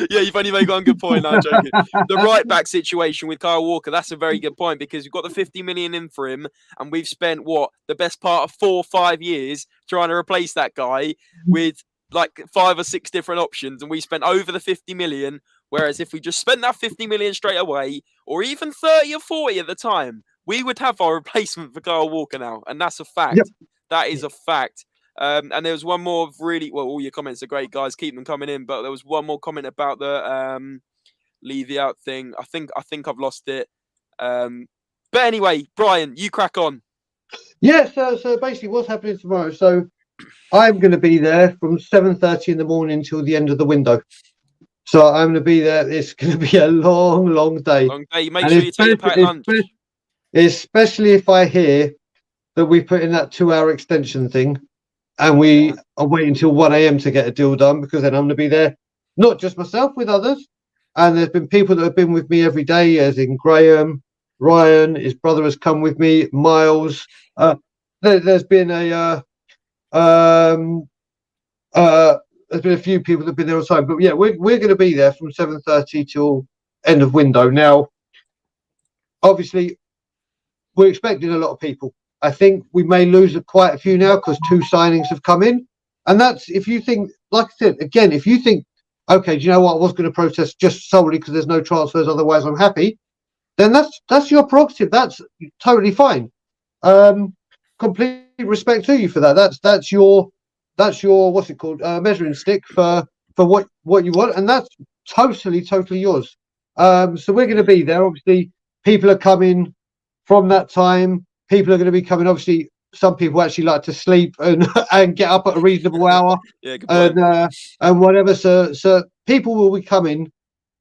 Yeah, you've only made one good point. No, I'm joking. The right back situation with Kyle Walker, that's a very good point, because you've got the 50 million in for him, and we've spent, the best part of 4 or 5 years trying to replace that guy with like 5 or 6 different options, and we spent over the 50 million, whereas if we just spent that 50 million straight away, or even 30 or 40 at the time, we would have our replacement for Kyle Walker now, and that's a fact. Yep. That is a fact. And there was one more of all your comments are great, guys. Keep them coming in. But there was one more comment about the Levy out thing. I think I've lost it. But anyway, Brian, you crack on. Yeah, so basically what's happening tomorrow. So I'm going to be there from 7:30 in the morning till the end of the window. So I'm going to be there. It's going to be a long day. Long day. Make sure you take your packed lunch. Especially if I hear that we put in that 2-hour extension thing and we are waiting until 1 a.m. to get a deal done, because then I'm going to be there, not just myself, with others. And there's been people that have been with me every day, as in Graham, Ryan, his brother has come with me, Miles. There's been a few people that have been there all the time. But yeah, we're going to be there from 7:30 till end of window. Now, obviously, we're expecting a lot of people. I think we may lose quite a few now because 2 signings have come in. And that's, if you think, like I said, again, if you think, okay, do you know what, I was going to protest just solely because there's no transfers, otherwise I'm happy, then that's your prerogative. That's totally fine. Complete respect to you for that. That's your what's it called, measuring stick for what you want, and that's totally yours. So we're going to be there. Obviously, people are coming from that time. People are going to be coming. Obviously, some people actually like to sleep and get up at a reasonable hour, and whatever. So people will be coming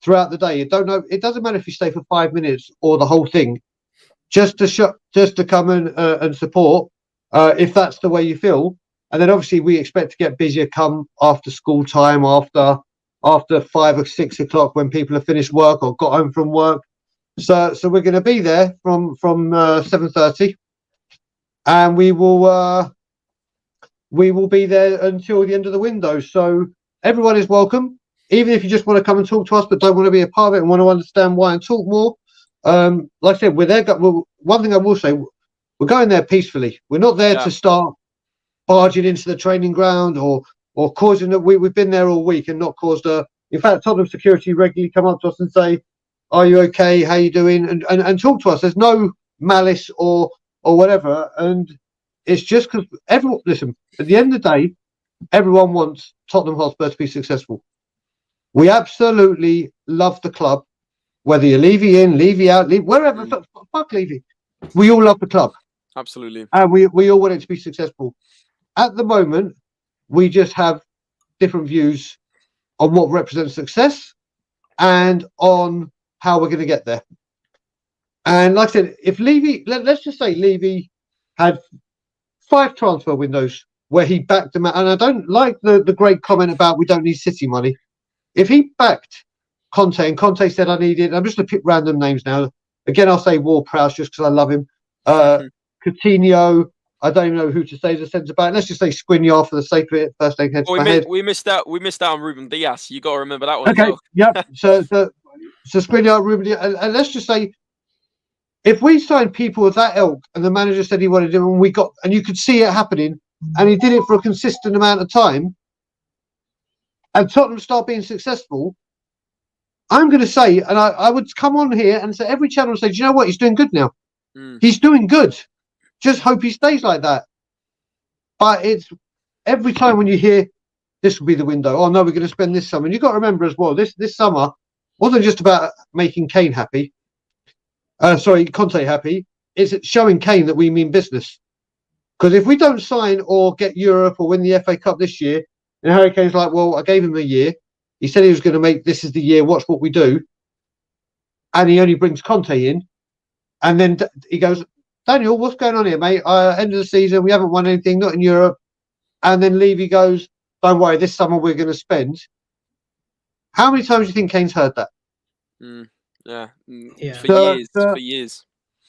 throughout the day. You don't know. It doesn't matter if you stay for 5 minutes or the whole thing, just to come and support, if that's the way you feel. And then obviously we expect to get busier come after school time, after 5 or 6 o'clock when people have finished work or got home from work. So we're going to be there from 7:30, and we will be there until the end of the window. So everyone is welcome, even if you just want to come and talk to us but don't want to be a part of it and want to understand why and talk more. Like I said, we're there. One thing I will say, we're going there peacefully. We're not there to start barging into the training ground or causing that. We've been there all week and not caused a. In fact, Tottenham security regularly come up to us and say, "Are you okay? How you doing?" and talk to us. There's no malice or whatever, and it's just because everyone. Listen, at the end of the day, everyone wants Tottenham Hotspur to be successful. We absolutely love the club, whether you're Levy in, Levy out, wherever. Fuck Levy. We all love the club. Absolutely, and we all want it to be successful. At the moment, we just have different views on what represents success and on how we're going to get there. And like I said, if Levy, let's just say Levy had 5 transfer windows where he backed them out. And I don't like the great comment about we don't need City money. If he backed Conte and Conte said I need it, I'm just going to pick random names now. Again, I'll say Ward-Prowse just because I love him. Coutinho, I don't even know who to say as a centre back. Let's just say Skriniar for the sake of it. First thing head to my head. We missed out on Ruben Dias. You got to remember that one. Okay, as well. Yep. So Skriniar, Ruben Dias, and let's just say, if we signed people of that ilk, and the manager said he wanted him, and you could see it happening, and he did it for a consistent amount of time, and Tottenham start being successful, I'm going to say, and I would come on here and say every channel and say, do you know what? He's doing good now. He's doing good. Just hope he stays like that. But it's every time when you hear this will be the window. Oh no, we're going to spend this summer. And you've got to remember as well, this summer wasn't just about making Kane happy. Conte happy. It's showing Kane that we mean business. Because if we don't sign or get Europe or win the FA Cup this year, and Harry Kane's like, well, I gave him a year. He said he was going to make this is the year. Watch what we do. And he only brings Conte in. And then he goes, Daniel, what's going on here, mate? End of the season, we haven't won anything, not in Europe. And then Levy goes, don't worry, this summer we're going to spend. How many times do you think Kane's heard that? For years.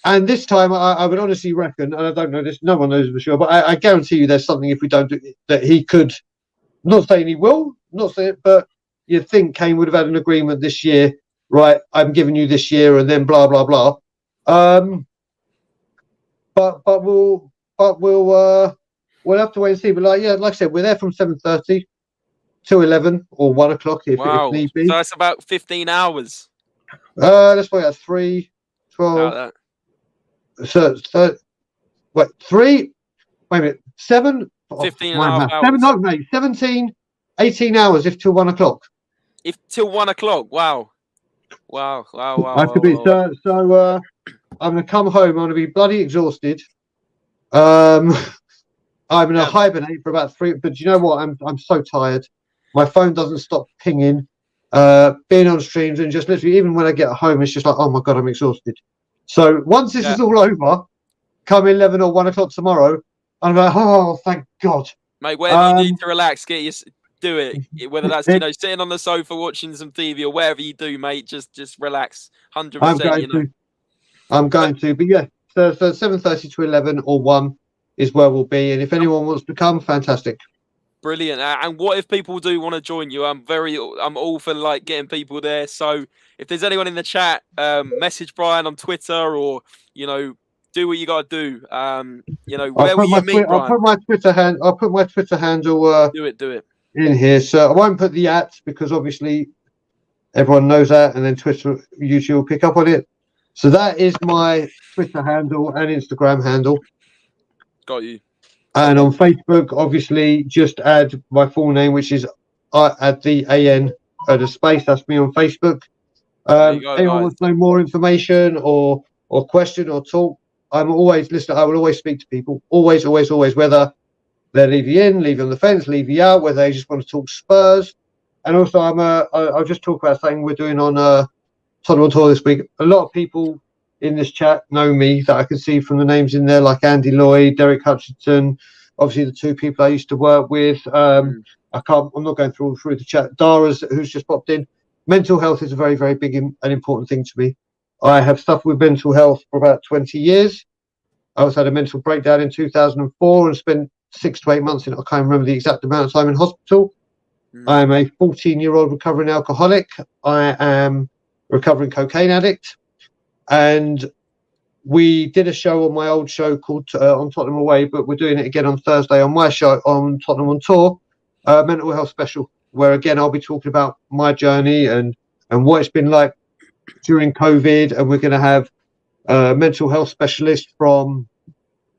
And this time, I would honestly reckon, and I don't know this, no one knows for sure, but I guarantee you there's something if we don't do it, that he could, not saying he will, not saying it, but you'd think Kane would have had an agreement this year, right? I'm giving you this year and then blah, blah, blah. But we'll have to wait and see. But like I said, we're there from 7:30 to 11 or 1 o'clock if need be. So that's about 15 hours. Let's wait at 3, 12. So wait, 3. Wait a minute, 7. 15 and a half hours. 7, no, 17, 18 hours if till 1 o'clock. If till 1 o'clock, wow. I could be so. I'm gonna come home. I'm gonna be bloody exhausted. I'm gonna hibernate for about 3. But you know what? I'm so tired. My phone doesn't stop pinging. Being on streams and just literally, even when I get home, it's just like, oh my god, I'm exhausted. So once this is all over, come 11 or 1 o'clock tomorrow, I'm like, oh, thank God, mate. Wherever you need to relax, do it. Whether that's sitting on the sofa watching some TV or whatever you do, mate. Just relax. 100%. I'm going to, but yeah. So 7:30 to 11 or 1 is where we'll be, and if anyone wants to come, fantastic. Brilliant. And what if people do want to join you? I'm all for like getting people there. So if there's anyone in the chat, message Brian on Twitter, or do what you got to do. Where will you meet Brian? I'll put my Twitter handle. Do it in here. So I won't put the @ because obviously everyone knows that, and then Twitter, YouTube will pick up on it. So that is my Twitter handle and Instagram handle. Got you. And on Facebook, obviously, just add my full name, which is add the AN the space. That's me on Facebook. Anyone wants to know more information or question or talk, I'm always listening. I will always speak to people. Always, whether they leave you in, leave you on the fence, leave you out, whether they just want to talk Spurs. And also, I'll just talk about something we're doing on Tottenham on Tour this week. A lot of people in this chat know me that I can see from the names in there, like Andy Lloyd, Derek Hutchinson, obviously the 2 people I used to work with. I'm not going through the chat. Dara's, who's just popped in. Mental health is a very, very big and important thing to me. I have suffered with mental health for about 20 years. I also had a mental breakdown in 2004 and spent 6 to 8 months I can't remember the exact amount of time in hospital. I am a 14-year-old recovering alcoholic. I am a recovering cocaine addict. And we did a show on my old show called On Tottenham Away, but we're doing it again on Thursday on my show on Tottenham on Tour, mental health special, where again I'll be talking about my journey and what it's been like during COVID. And we're going to have a mental health specialist from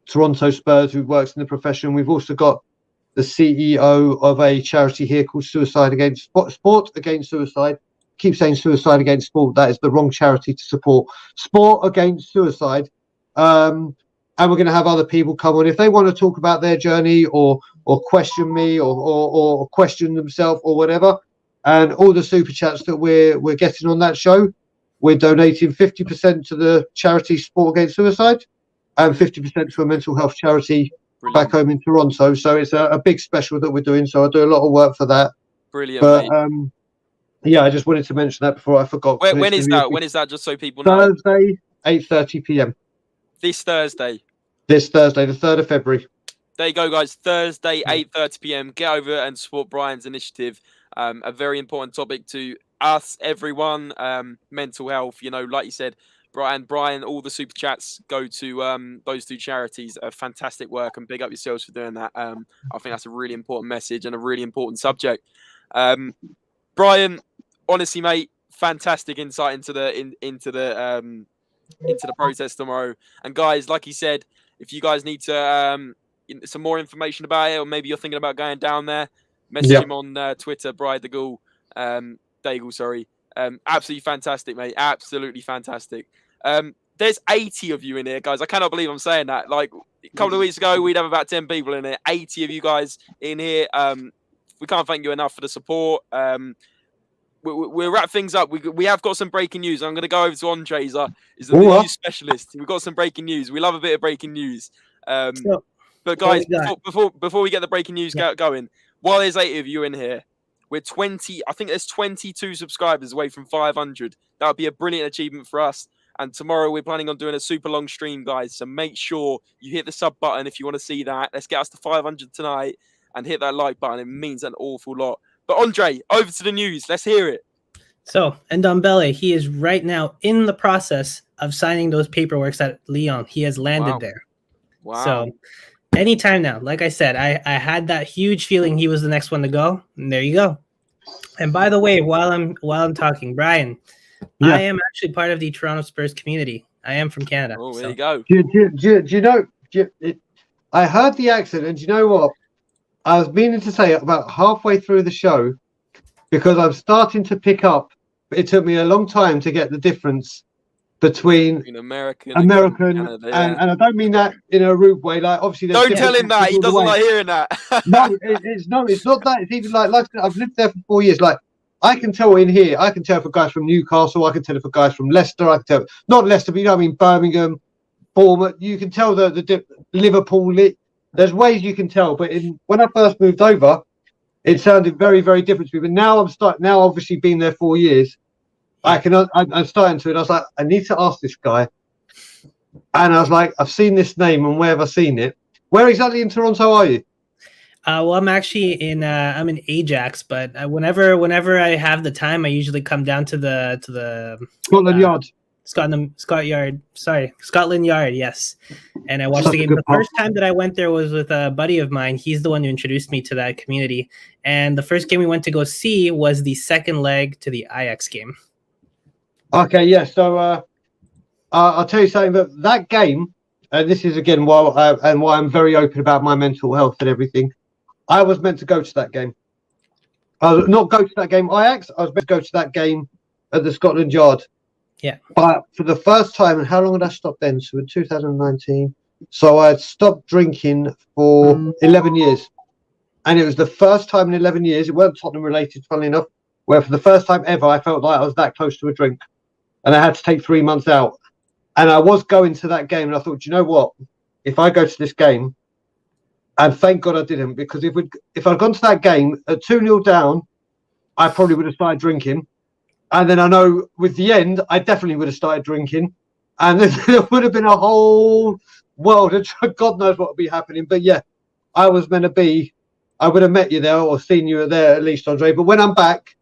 Toronto Spurs who works in the profession. We've also got the CEO of a charity here called Sport Against Suicide. Keep saying Suicide Against Sport. That is the wrong charity to support. Sport Against Suicide. And we're going to have other people come on if they want to talk about their journey or question me or question themselves or whatever. And all the super chats that we're getting on that show, we're donating 50% to the charity Sport Against Suicide and 50% to a mental health charity back home in Toronto. So it's a big special that we're doing. So I do a lot of work for that. Brilliant, but, mate. Yeah, I just wanted to mention that before I forgot. When is that? When is that? Just so people know. Thursday, 8:30 p.m. This Thursday. This Thursday, the 3rd of February. There you go, guys. Thursday, 8:30 p.m. Get over and support Brian's initiative. A very important topic to us, everyone. Mental health. You know, like you said, Brian, all the super chats go to those two charities. Fantastic work, and big up yourselves for doing that. I think that's a really important message and a really important subject. Brian, honestly, mate, fantastic insight into the protest tomorrow. And guys, like he said, if you guys need to some more information about it, or maybe you're thinking about going down there, message him on Twitter, Brian Dagul. Dagul, sorry. Absolutely fantastic, mate. Absolutely fantastic. There's 80 of you in here, guys. I cannot believe I'm saying that. Like a couple of weeks ago, we'd have about 10 people in here. 80 of you guys in here. We can't thank you enough for the support. We'll wrap things up. We have got some breaking news. I'm going to go over to Andre. He's the news specialist. We've got some breaking news. We love a bit of breaking news. But guys, before we get the breaking news going, while there's 80 of you in here, we're 20. I think there's 22 subscribers away from 500. That would be a brilliant achievement for us. And tomorrow we're planning on doing a super long stream, guys. So make sure you hit the sub button if you want to see that. Let's get us to 500 tonight and hit that like button. It means an awful lot. But Andre, over to the news. Let's hear it. So, Ndombele, he is right now in the process of signing those paperworks at Lyon. He has landed there. Wow. So, anytime now. Like I said, I had that huge feeling he was the next one to go. And there you go. And by the way, while I'm talking, Brian, I am actually part of the Toronto Spurs community. I am from Canada. Oh, there you go. Do you know? I heard the accent, and do you know what? I was meaning to say about halfway through the show, because I'm starting to pick up. It took me a long time to get the difference between American and Canada, and I don't mean that in a rude way. Like obviously, don't tell him that he doesn't like hearing that. No, it's not that. It's even like I've lived there for 4 years. Like I can tell in here. I can tell if a guy's from Newcastle. I can tell if a guy's from Leicester. I can tell not Leicester, but you know what I mean, Birmingham, Bournemouth. You can tell the Liverpool. There's ways you can tell, but when I first moved over, it sounded very, very different to me. But now now obviously being there 4 years, I'm starting to, and I was like, I need to ask this guy. And I was like, I've seen this name, and where have I seen it? Where exactly in Toronto are you? Well, I'm actually I'm in Ajax, but whenever I have the time, I usually come down to the Scotland Yard. Scotland Yard, yes. And I watched the game. The first time that I went there was with a buddy of mine. He's the one who introduced me to that community. And the first game we went to go see was the second leg to the Ajax game. Okay, yeah. So I'll tell you something. But that game, and this is again why I'm very open about my mental health and everything. I was meant to go to that game. I was not go to that game Ajax. I was meant to go to that game at the Scotland Yard. Yeah. But for the first time, and how long had I stopped then? So in 2019. So I had stopped drinking for 11 years. And it was the first time in 11 years, it weren't Tottenham related, funnily enough, where for the first time ever, I felt like I was that close to a drink. And I had to take 3 months out. And I was going to that game, and I thought, do you know what? If I go to this game, and thank God I didn't, because if I'd gone to that game at 2-0 down, I probably would have started drinking. And then I know with the end, I definitely would have started drinking. And there would have been a whole world of God knows what would be happening. But yeah, I was meant to be, I would have met you there or seen you there at least, Andre. But when I'm back,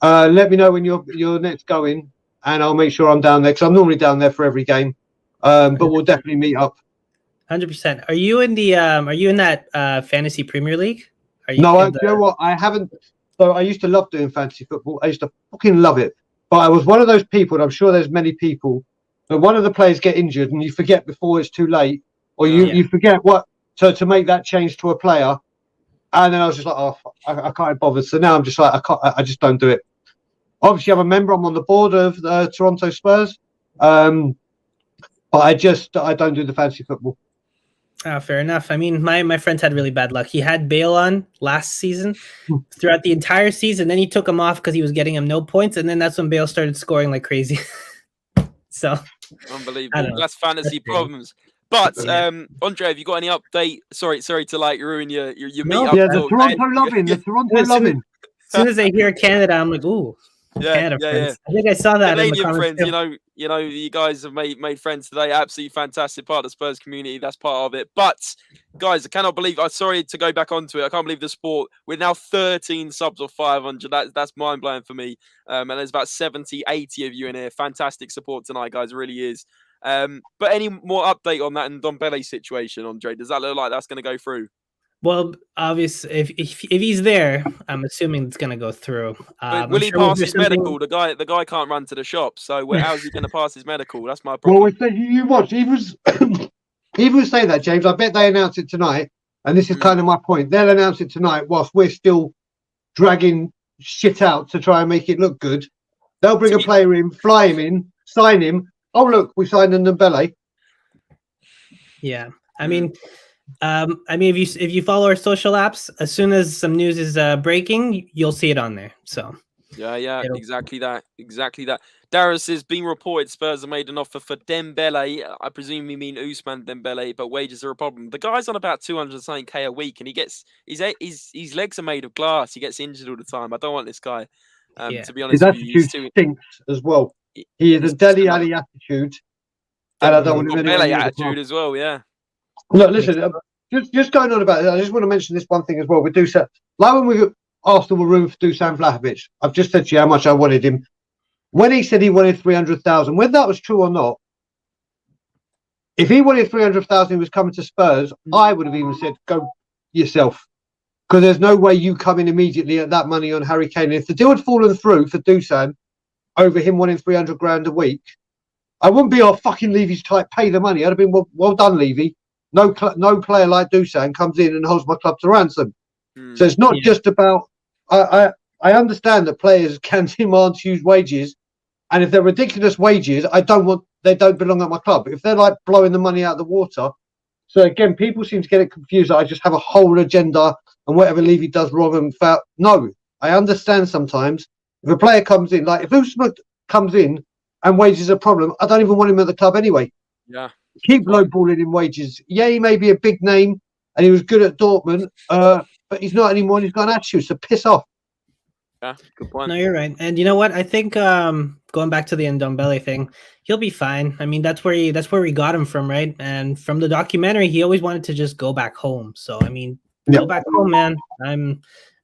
let me know when you're next going, and I'll make sure I'm down there, because I'm normally down there for every game. But we'll definitely meet up. 100%. Are you in that fantasy Premier League? No, you know what? I haven't. So I used to love doing fantasy football. I used to fucking love it. But I was one of those people, and I'm sure there's many people, that one of the players get injured and you forget before it's too late, or you forget what to make that change to a player. And then I was just like, oh, I can't bother. So now I'm just like, I just don't do it. Obviously, I'm a member. I'm on the board of the Toronto Spurs. But I don't do the fantasy football. Oh, fair enough. I mean, my friends had really bad luck. He had Bale on last season throughout the entire season. Then he took him off because he was getting him no points. And then that's when Bale started scoring like crazy. So unbelievable. That's fantasy problems. But Andre, have you got any update? Sorry to like ruin your No, meet up. Yeah, the Toronto loving, the Toronto loving. As soon as I hear Canada, I'm like, ooh, Canada friends. I think I saw that in the Canadian comments. friends, you guys have made friends today. Absolutely fantastic part of the Spurs community. That's part of it. But guys, I cannot believe. I'm sorry to go back onto it. I can't believe the sport. We're now 13 subs of 500. That's mind blowing for me. And there's about 70, 80 of you in here. Fantastic support tonight, guys. It really is. But any more update on that Ndombele situation, Andre? Does that look like that's going to go through? Well, obviously, if he's there, I'm assuming it's going to go through. Will he pass his medical? The guy can't run to the shop, so how's he going to pass his medical? That's my problem. Well, you watch. He was saying that, James. I bet they announce it tonight, and this is kind of my point. They'll announce it tonight whilst we're still dragging shit out to try and make it look good. They'll bring a player in, fly him in, sign him. Oh, look, we signed Ndombele. Yeah, I mean, if you follow our social apps, as soon as some news is breaking, you'll see it on there. So yeah, exactly that. Darren says, being reported Spurs have made an offer for Dembele. I presume you mean Ousmane Dembele, but wages are a problem. The guy's on about 200 something K a week, and he gets his legs are made of glass. He gets injured all the time. I don't want this guy. To be honest, his attitude stinks as well. He is a Dele Alli attitude, and I don't want him anywhere near attitude as well. Yeah. Look, listen, just going on about it. I just want to mention this one thing as well. We do say, like when we Arsenal were room for Dusan Vlahovic, I've just said to you how much I wanted him. When he said he wanted 300,000, whether that was true or not, if he wanted 300,000, he was coming to Spurs, I would have even said, go yourself. Because there's no way you come in immediately at that money on Harry Kane. If the deal had fallen through for Dusan over him wanting 300 grand a week, I wouldn't be, fucking Levy's type, pay the money. I'd have been, well done, Levy. No player like Dusan comes in and holds my club to ransom. So it's not just about, I understand that players can demand huge wages. And if they're ridiculous wages, they don't belong at my club. If they're like blowing the money out of the water. So again, people seem to get it confused. I just have a whole agenda and whatever Levy does wrong and foul. No, I understand sometimes. If a player comes in, like if Usman comes in and wages are a problem, I don't even want him at the club anyway. Yeah. Keep lowballing in wages. Yeah, he may be a big name and he was good at Dortmund, but he's not anymore and he's got an attitude, so piss off. Yeah, good point. No, you're right. And you know what? I think going back to the Ndombele thing, he'll be fine. I mean, that's where we got him from, right? And from the documentary, he always wanted to just go back home. So I mean, go back home, man. I'm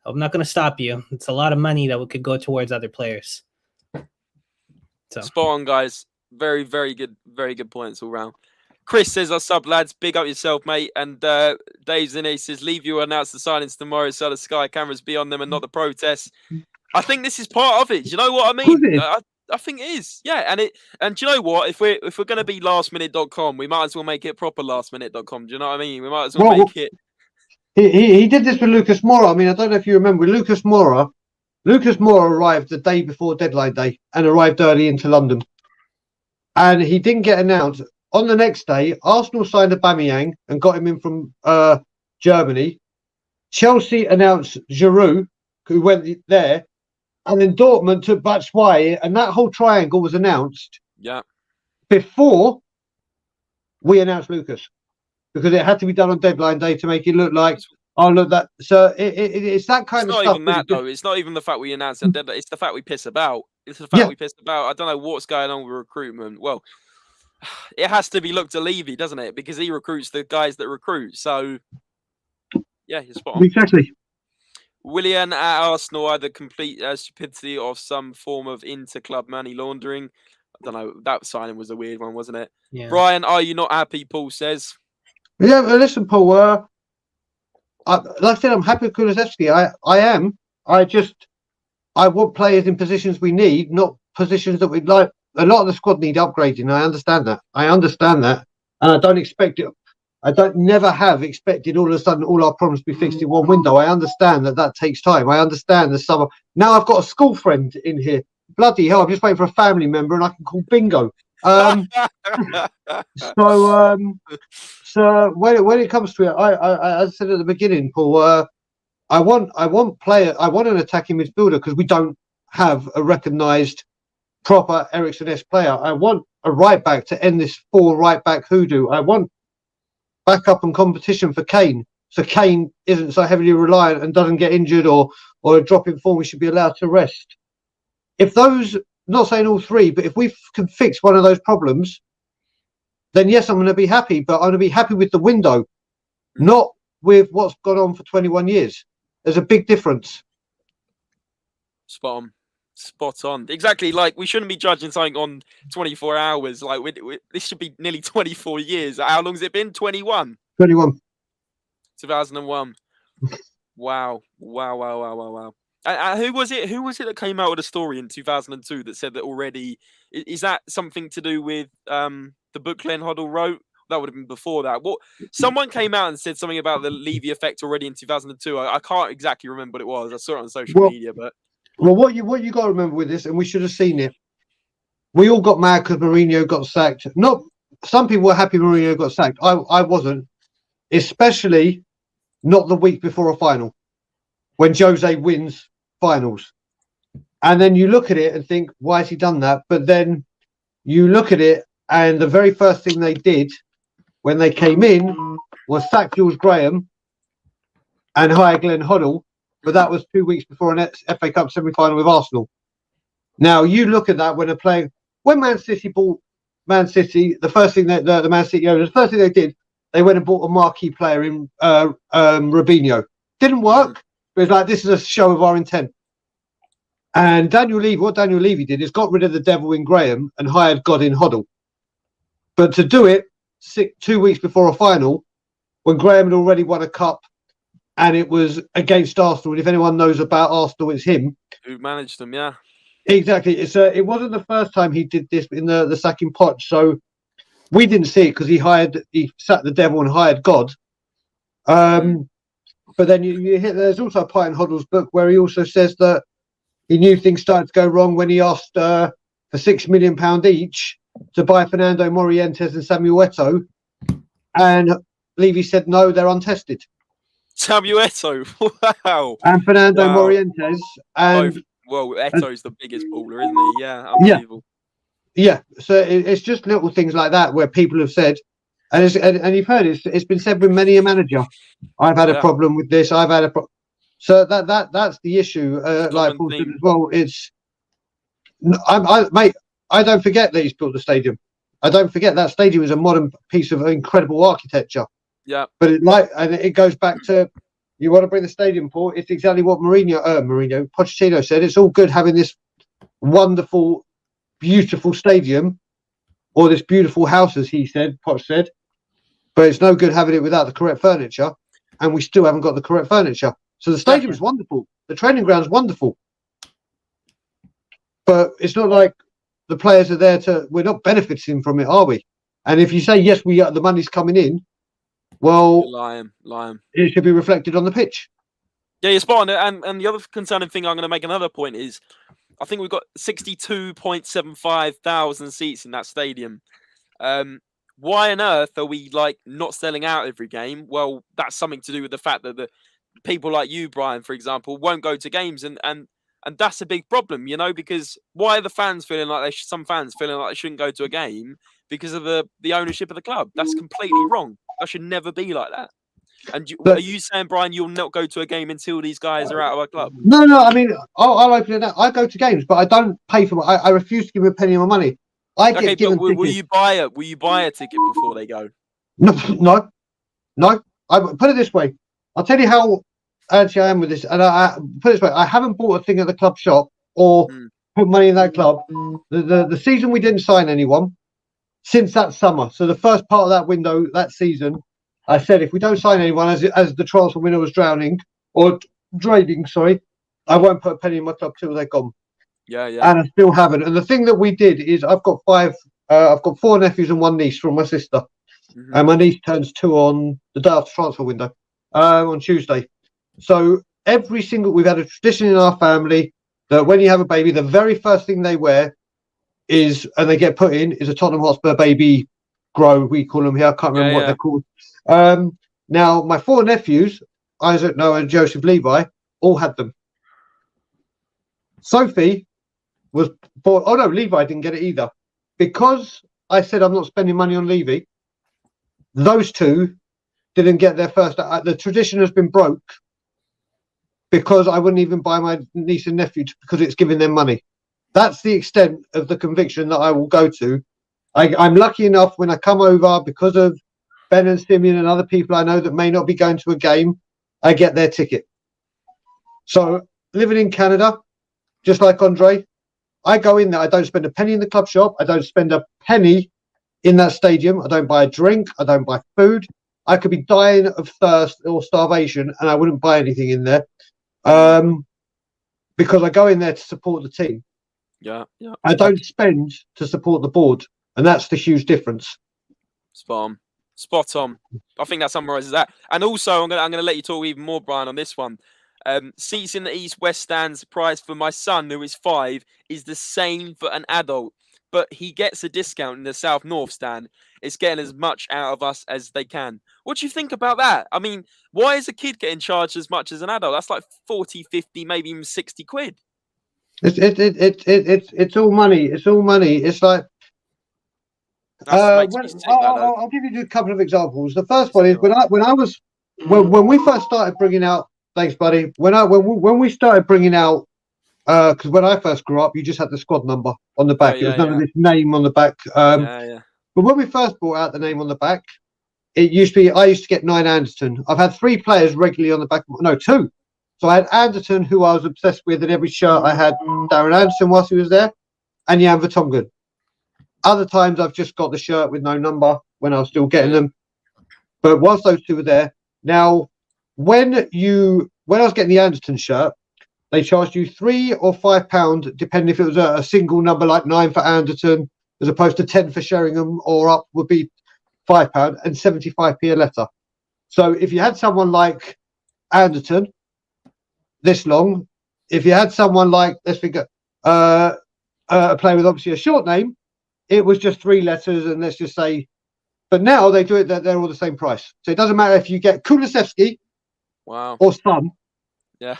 not going to stop you. It's a lot of money that could go towards other players. So spot on, guys. Very, very good points all round. Chris says, "Our sub lads, big up yourself, mate." And Dave's in. He says, "Leave you announce the signings tomorrow, so the Sky cameras be on them and not the protests." I think this is part of it. Do you know what I mean? I think it is. Yeah, and do you know what? If we're going to be lastminute.com, we might as well make it proper lastminute.com. Do you know what I mean? We might as well make it. He did this with Lucas Moura. I mean, I don't know if you remember Lucas Moura. Lucas Moura arrived the day before deadline day and arrived early into London, and he didn't get announced. On the next day, Arsenal signed Aubameyang and got him in from Germany. Chelsea announced Giroud, who went there, and then Dortmund took Batshuayi, and that whole triangle was announced before we announced Lucas, because it had to be done on deadline day to make it look like, oh, look, that. So it's that kind of stuff. It's not even that, though. It's not even the fact we announced it. It's the fact we piss about. It's the fact we pissed about. I don't know what's going on with recruitment. Well, it has to be looked at Levy, doesn't it? Because he recruits the guys that recruit. So, yeah, you're spot on. Exactly. Willian at Arsenal either complete stupidity or some form of inter-club money laundering. I don't know. That signing was a weird one, wasn't it? Yeah. Brian, are you not happy? Paul says. Yeah, listen, Paul. Like I said, I'm happy with Kulusevski. I am. I want players in positions we need, not positions that we'd like. A lot of the squad need upgrading. I understand that. And I don't expect it. Never have expected all of a sudden all our problems to be fixed in one window. I understand that takes time. I understand the summer. Now I've got a school friend in here. Bloody hell! I'm just waiting for a family member, and I can call bingo. So when it comes to it, I said at the beginning, Paul. I want an attacking midfielder because we don't have a recognised proper Ericsson-esque player. I want a right back to end this 4 right back hoodoo. I want backup and competition for Kane. So Kane isn't so heavily reliant and doesn't get injured or a drop in form. We should be allowed to rest. If those, not saying all three, but if we can fix one of those problems, then yes, I'm going to be happy. But I'm going to be happy with the window, not with what's gone on for 21 years. There's a big difference. Spot on. Exactly. Like, we shouldn't be judging something on 24 hours. Like, this should be nearly 24 years. How long has it been? 21. 2001. Wow. Who was it that came out with a story in 2002 that said that already? Is that something to do with the book Glenn Hoddle wrote? That would have been before that. Someone came out and said something about the Levy effect already in 2002. I can't exactly remember what it was. I saw it on social media, but what you got to remember with this, and we should have seen it. We all got mad because Mourinho got sacked. Some people were happy Mourinho got sacked. I wasn't, especially not the week before a final when Jose wins finals. And then you look at it and think, why has he done that? But then you look at it, and the very first thing they did when they came in was sack George Graham and hire Glenn Hoddle. But that was 2 weeks before an FA Cup semi-final with Arsenal. Now, you look at that when Man City bought Man City, the first thing that the Man City owners, the first thing they did, they went and bought a marquee player in Robinho. Didn't work, but it's like, this is a show of our intent. And what Daniel Levy did is got rid of the devil in Graham and hired God in Hoddle. But to do it 2 weeks before a final, when Graham had already won a cup, and it was against Arsenal. And if anyone knows about Arsenal, it's him. Who managed them, yeah. Exactly. It wasn't the first time he did this in the sacking pot. So we didn't see it because he sacked the devil and hired God. But then you hit, there's also a part in Hoddle's book where he also says that he knew things started to go wrong when he asked for £6 million each to buy Fernando Morientes and Samuel Eto'o. And Levy said, no, they're untested. Samuel Eto'o, wow. And Fernando Morientes. And Eto'o's the biggest baller, isn't he? Yeah, unbelievable. Yeah. So it's just little things like that where people have said, and you've heard it's been said with many a manager. I've had a problem with this. I've had a problem. So that's the issue. Like Paul said as well, I don't forget that he's built the stadium. I don't forget that stadium is a modern piece of incredible architecture. Yeah, but it goes back to, you want to bring the stadium, Paul. It's exactly what Pochettino said. It's all good having this wonderful, beautiful stadium, or this beautiful house, as Poch said, but it's no good having it without the correct furniture, and we still haven't got the correct furniture. So the stadium is wonderful, the training ground is wonderful, but it's not like the players are there we're not benefiting from it, are we? And if you say yes, the money's coming in, well, lying. It should be reflected on the pitch. Yeah, you're spot on. And the other concerning thing, I'm going to make another point, is I think we've got 62.75 thousand seats in that stadium. Why on earth are we not selling out every game? Well, that's something to do with the fact that the people like you, Brian, for example, won't go to games, and that's a big problem, because why are the fans feeling like some fans feeling like they shouldn't go to a game because of the ownership of the club? That's completely wrong. That should never be like that. And are you saying, Brian, you'll not go to a game until these guys are out of our club? No. I mean, I'll open it up. I go to games, but I don't pay for. I refuse to give a penny of my money. Get given but will you buy a ticket before they go? No. I put it this way. I'll tell you how anti I am with this, and I put it this way. I haven't bought a thing at the club shop or put money in that club. The season we didn't sign anyone since that summer. So the first part of that window that season, I said, if we don't sign anyone, as the transfer window was draining, sorry, I won't put a penny in my club till they're gone. Yeah. And I still haven't. And the thing that we did is I've got 4 nephews and 1 niece from my sister. Mm-hmm. And my niece turns 2 on the day after transfer window, on Tuesday. So we've had a tradition in our family that when you have a baby, the very first thing they wear and they get put in, is a Tottenham Hotspur baby grow, we call them here. I can't remember what they're called. Now, my 4 nephews, Isaac, Noah, and Joseph Levi, all had them. Sophie was born. Oh no, Levi didn't get it either. Because I said I'm not spending money on Levi, those 2 didn't get their first. The tradition has been broke because I wouldn't even buy my niece and nephew because it's giving them money. That's the extent of the conviction that I will go to. I'm lucky enough when I come over, because of Ben and Simeon and other people I know that may not be going to a game, I get their ticket. So living in Canada, just like Andre, I go in there. I don't spend a penny in the club shop. I don't spend a penny in that stadium. I don't buy a drink. I don't buy food. I could be dying of thirst or starvation and I wouldn't buy anything in there, because I go in there to support the team. Yeah. I don't spend to support the board, and that's the huge difference. Spot on. I think that summarises that. And also, I'm gonna let you talk even more, Brian, on this one. Seats in the East-West stands price for my son, who is 5, is the same for an adult, but he gets a discount in the South-North stand. It's getting as much out of us as they can. What do you think about that? I mean, why is a kid getting charged as much as an adult? That's like 40, 50, maybe even 60 quid. It's all money. It's all money. It's like I'll give you a couple of examples. The first one is when we first started bringing out. Thanks, buddy. When we started bringing out, because when I first grew up, you just had the squad number on the back. It was none of this name on the back. But when we first brought out the name on the back, I used to get 9 Anderton. I've had 3 players regularly on the back. No, 2. So I had Anderton, who I was obsessed with, in every shirt I had Darren Anderson whilst he was there, and Jan Vertonghen. Other times I've just got the shirt with no number when I was still getting them. But whilst those 2 were there, now when I was getting the Anderton shirt, they charged you £3 or £5, depending if it was a single number like 9 for Anderton, as opposed to 10 for Sheringham, or up would be £5 and 75p a letter. So if you had someone like Anderton this long, if you had someone like, let's figure, a player with obviously a short name, it was just 3 letters, and let's just say, but now they do it that they're all the same price. So it doesn't matter if you get Kulusevski or Son. Yeah.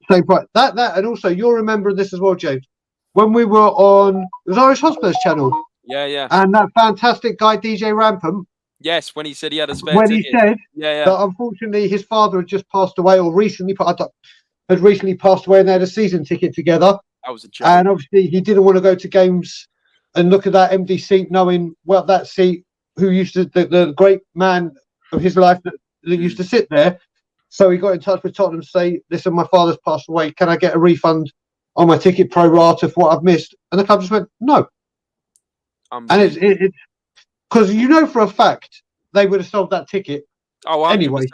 Same price. That and also you'll remember this as well, James. When we were on, it was Irish Hotspurs channel. Yeah. And that fantastic guy DJ Rampant. Yes, when he said he had a spare ticket. He said that unfortunately his father had just passed away, or had recently passed away, and they had a season ticket together. That was a joke. And obviously he didn't want to go to games and look at that empty seat, knowing that seat, who used to the great man of his life that used to sit there. So he got in touch with Tottenham to say, listen, my father's passed away. Can I get a refund on my ticket pro rata for what I've missed? And the club just went, no. And it's because for a fact they would have sold that ticket. Oh, 100%, anyway.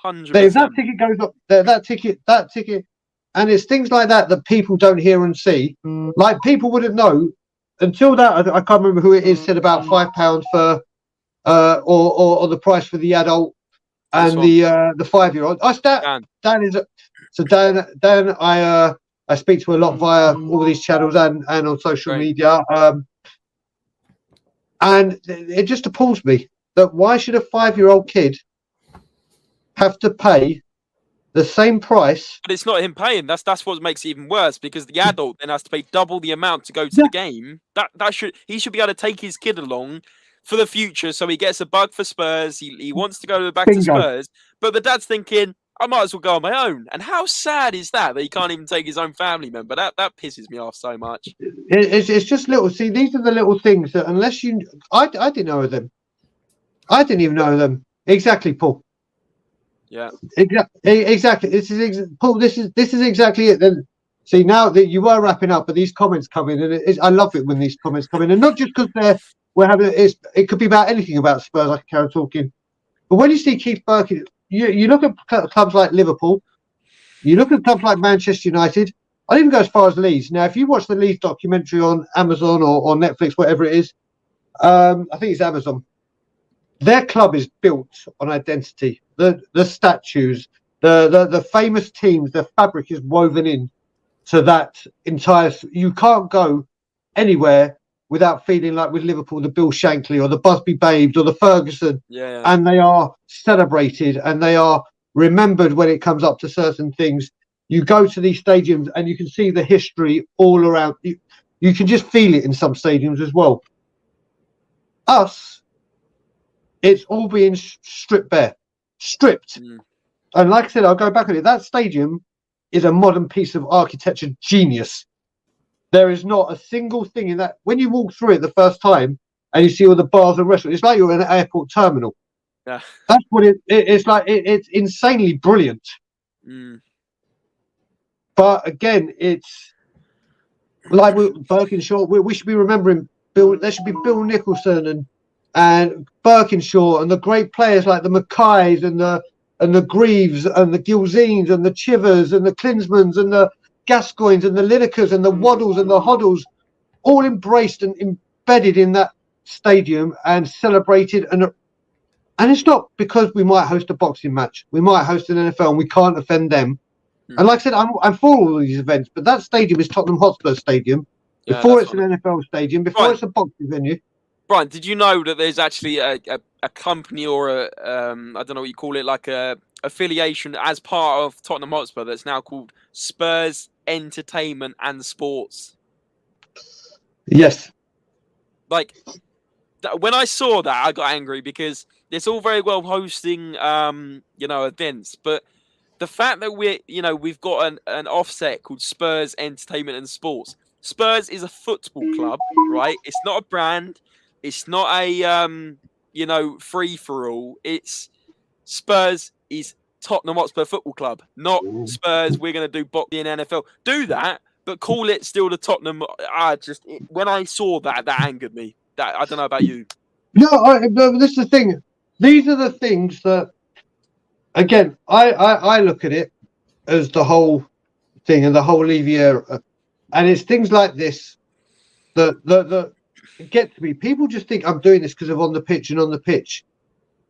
100%. If that ticket goes up, that ticket, and it's things like that people don't hear and see. Like, people wouldn't know until that. I can't remember who it is, said about £5 for, or the price for the adult. And the 5-year-old. Dan, I speak to a lot via all these channels and on social media. And it just appalls me that why should a 5-year-old kid have to pay the same price? But it's not him paying. That's what makes it even worse, because the adult then has to pay double the amount to go to the game. He should be able to take his kid along for the future, so he gets a bug for Spurs. He wants to go back to Spurs, but the dad's thinking, I might as well go on my own. And how sad is that he can't even take his own family member? That pisses me off so much. It's just little. See, these are the little things that unless you, I didn't know them. I didn't even know them. Exactly, Paul. Yeah. Exactly. Paul. This is exactly it. Then see, now that you were wrapping up, but these comments come in, and I love it when these comments come in, and not just because we're having it could be about anything about Spurs. I can carry on talking, but when you see Keith Burke, you look at clubs like Liverpool, you look at clubs like Manchester United. I'd even go as far as Leeds. Now, if you watch the Leeds documentary on Amazon or Netflix, whatever it is, I think it's Amazon. Their club is built on identity. The statues, the famous teams, the fabric is woven in to that entire. You can't go anywhere without feeling like with Liverpool, the Bill Shankly or the Busby Babes or the Ferguson. Yeah. And they are celebrated and they are remembered when it comes up to certain things. You go to these stadiums and you can see the history all around. You can just feel it in some stadiums as well. it's all being stripped bare, stripped. And like I said, I'll go back on it. That stadium is a modern piece of architecture genius. There is not a single thing in that. When you walk through it the first time and you see all the bars and restaurants, it's like you're in an airport terminal. Yeah, that's what it's like. It's insanely brilliant. But again, it's like Birkinshaw. We should be remembering Bill. There should be Bill Nicholson and Birkinshaw and the great players like the Mackays and the Greaves and the Gilzeens and the Chivers and the Klinsmans and the Gascoignes and the Linekers and the Waddles and the Hoddles, all embraced and embedded in that stadium and celebrated. And it's not because we might host a boxing match, we might host an NFL, and we can't offend them. And like I said, I'm for all these events, but that stadium is Tottenham Hotspur Stadium. Before it's an NFL stadium, before it's a boxing venue. Brian, did you know that there's actually a company or I don't know what you call it, like a affiliation as part of Tottenham Hotspur that's now called Spurs Entertainment and Sports? Yes. Like, when I saw that, I got angry because it's all very well hosting, events, but the fact that we've got an offset called Spurs Entertainment and Sports. Spurs is a football club, right? It's not a brand. It's not a free for all. It's Spurs is Tottenham Hotspur Football Club, not Spurs. We're going to do boxing NFL. Do that, but call it still the Tottenham. When I saw that angered me. That I don't know about you. No, this is the thing. These are the things that, again, I look at it as the whole thing and the whole Levy era, and it's things like this that get to me. People just think I'm doing this because of on the pitch,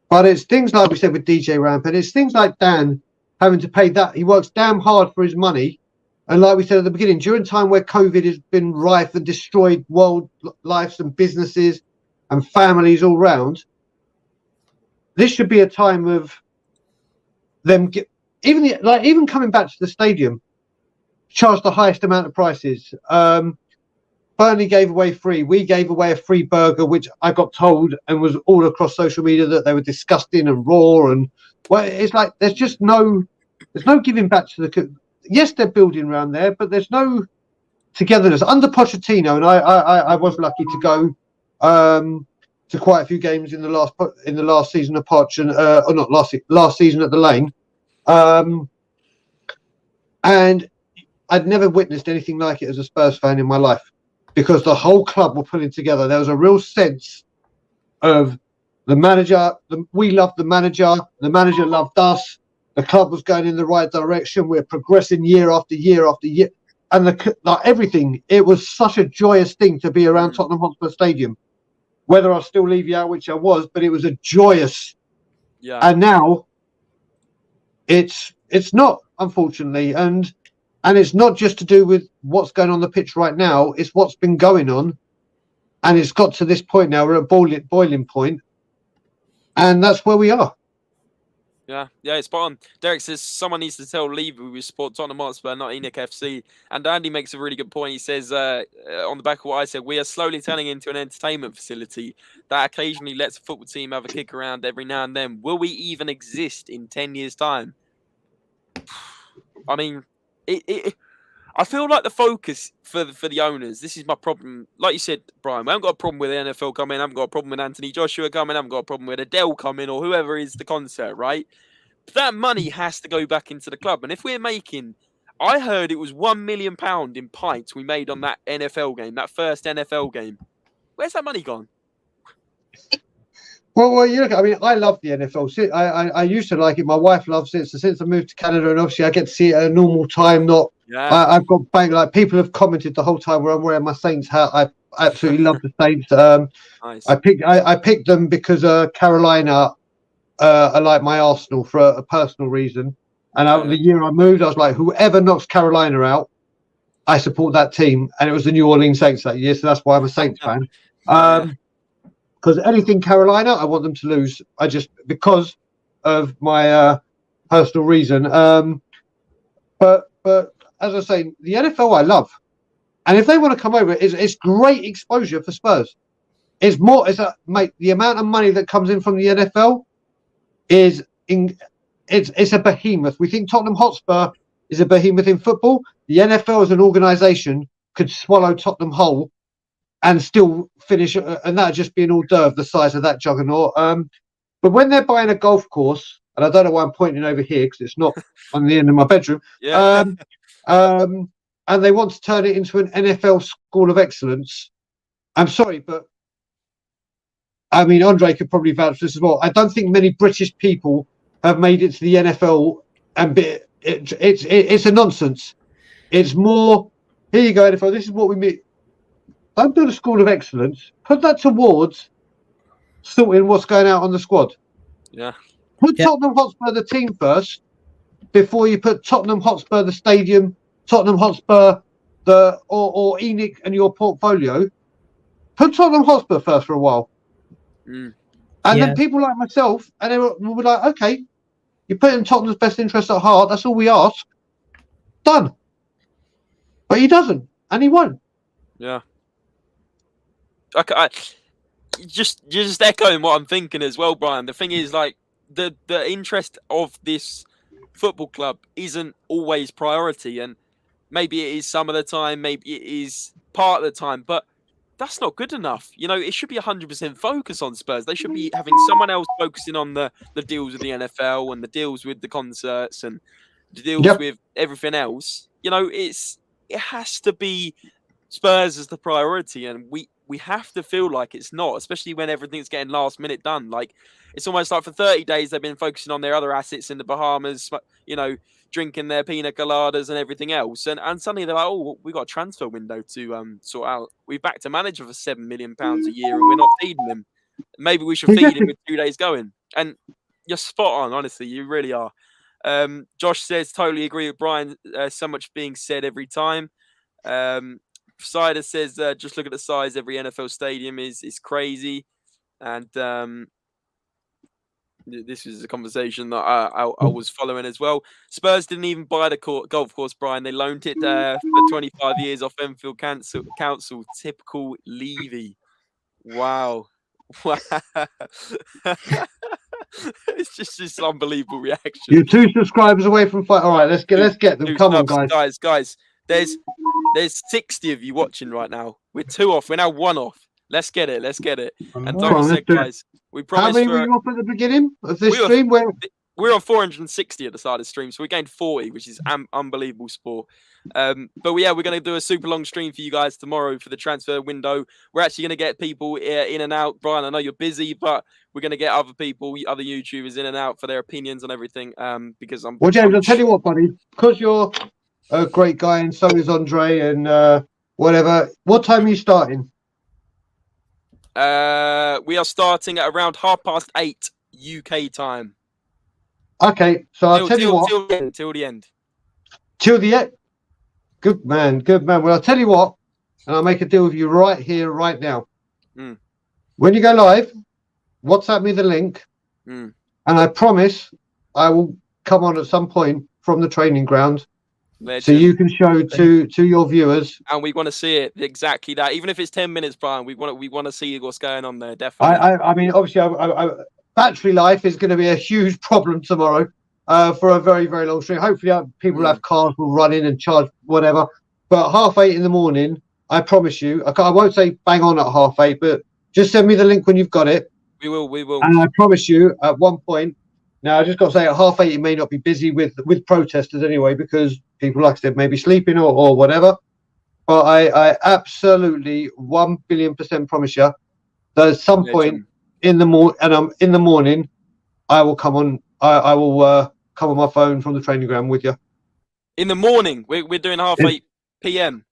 but it's things like we said with DJ Ramp, and it's things like Dan having to pay that. He works damn hard for his money, and like we said at the beginning, during a time where COVID has been rife and destroyed world lives and businesses and families all round, this should be a time of them even coming back to the stadium, charge the highest amount of prices. Burnley gave away free. We gave away a free burger, which I got told and was all across social media that they were disgusting and raw. And well, it's like there's no giving back to the. Yes, they're building around there, but there's no togetherness under Pochettino. And I was lucky to go to quite a few games in the last season of Poch, and or not last season at the Lane, and I'd never witnessed anything like it as a Spurs fan in my life, because the whole club were pulling together. There was a real sense of the manager. We loved the manager loved us. The club was going in the right direction. We're progressing year after year after year, and everything. It was such a joyous thing to be around Tottenham Hotspur Stadium. Whether I still leave you out, which I was, but it was a joyous. Yeah. And now it's not, unfortunately, and it's not just to do with what's going on the pitch right now. It's what's been going on, and it's got to this point now. We're at boiling point, and that's where we are. Yeah, it's spot on. Derek says someone needs to tell Levy we support Tottenham Hotspur, not Enoch FC. And Andy makes a really good point. He says, on the back of what I said, we are slowly turning into an entertainment facility that occasionally lets a football team have a kick around every now and then. Will we even exist in 10 years' time? I mean, I feel like the focus for the owners, this is my problem. Like you said, Brian, we haven't got a problem with the NFL coming. I haven't got a problem with Anthony Joshua coming. I haven't got a problem with Adele coming or whoever is the concert, right? But that money has to go back into the club. And if we're making, I heard it was £1 million in pints we made on that NFL game, that first NFL game. Where's that money gone? Well, you look. I mean, I love the NFL. I used to like it. My wife loves it. So since I moved to Canada, and obviously I get to see it at a normal time. I've got like people have commented the whole time where I'm wearing my Saints hat. I absolutely love the Saints. Nice. I picked them because Carolina. I like my Arsenal for a personal reason. And the year I moved, I was like, whoever knocks Carolina out, I support that team. And it was the New Orleans Saints that year, so that's why I'm a Saints fan. Because anything Carolina, I want them to lose. Because of my personal reason. But as I say, the NFL I love, and if they want to come over, it's great exposure for Spurs. it's more. Mate, the amount of money that comes in from the NFL is it's a behemoth. We think Tottenham Hotspur is a behemoth in football. The NFL as an organisation could swallow Tottenham whole and still finish, and that just be an hors d'oeuvre the size of that juggernaut. But when they're buying a golf course, and I don't know why I'm pointing over here because it's not on the end of my bedroom, and they want to turn it into an NFL school of excellence. I'm sorry, but I mean, Andre could probably vouch for this as well. I don't think many British people have made it to the NFL, and it's a nonsense. It's more, here you go, NFL, this is what we mean. Don't build a school of excellence. Put that towards sorting what's going out on the squad. Yeah. Put Tottenham Hotspur the team first before you put Tottenham Hotspur the stadium, Tottenham Hotspur or ENIC and your portfolio. Put Tottenham Hotspur first for a while. And then people like myself, and they will be like, okay, you're putting Tottenham's best interest at heart. That's all we ask. Done. But he doesn't, and he won't. Yeah. Okay, just echoing what I'm thinking as well, Brian. The thing is, like, the interest of this football club isn't always priority, and maybe it is some of the time, maybe it is part of the time, but that's not good enough. You know, it should be 100% focus on Spurs. They should be having someone else focusing on the deals with the NFL and the deals with the concerts and the deals with everything else. You know, it has to be Spurs as the priority, and we have to feel like it's not, especially when everything's getting last minute done. Like, it's almost like for 30 days they've been focusing on their other assets in the Bahamas, you know, drinking their pina coladas and everything else, and suddenly they're like, oh, we got a transfer window to sort out. We backed a manager for £7 million a year and we're not feeding him. Maybe we should feed him with 2 days going. And you're spot on, honestly, you really are. Josh says, totally agree with Brian, so much being said every time. Sider says, just look at the size. Every NFL stadium is crazy. And this is a conversation that I was following as well. Spurs didn't even buy the golf course, Brian. They loaned it for 25 years off Enfield Council. Typical Levy. Wow. It's just this unbelievable reaction. You're 2 subscribers away from fight. All right, let's get them. Come on, guys. There's 60 of you watching right now. We're 2 off. We're now 1 off. Let's get it. And Tommy said, guys, we promised. How many were you off at the beginning of this stream? We're on 460 at the start of the stream, so we gained 40, which is unbelievable sport. But yeah, we're going to do a super long stream for you guys tomorrow for the transfer window. We're actually going to get people in and out. Brian, I know you're busy, but we're going to get other people, other YouTubers in and out for their opinions on everything. Because Well, James, I'll tell you what, buddy, because you're a great guy and so is Andre and whatever. What time are you starting? We are starting at around 8:30 UK time. Okay, so I'll tell you what. Till the end. Till the end. Good man. Well, I'll tell you what, and I'll make a deal with you right here, right now. When you go live, WhatsApp me the link, and I promise I will come on at some point from the training ground. Legend. So you can show to your viewers, and we want to see it exactly that. Even if it's 10 minutes, Brian, we want to see what's going on there. Definitely. I mean, obviously, battery life is going to be a huge problem tomorrow for a very, very long stream. Hopefully, people who have cars will run in and charge whatever. But 8:30 in the morning, I promise you, I won't say bang on at 8:30, but just send me the link when you've got it. We will. And I promise you, at one point. Now, I just got to say, at 8:30, it may not be busy with protesters anyway, because people, like I said, may be sleeping or whatever. But I absolutely 1 billion% promise you that at some point in the morning, I will come on. I will come on my phone from the training ground with you. In the morning, we're doing 8:30 PM.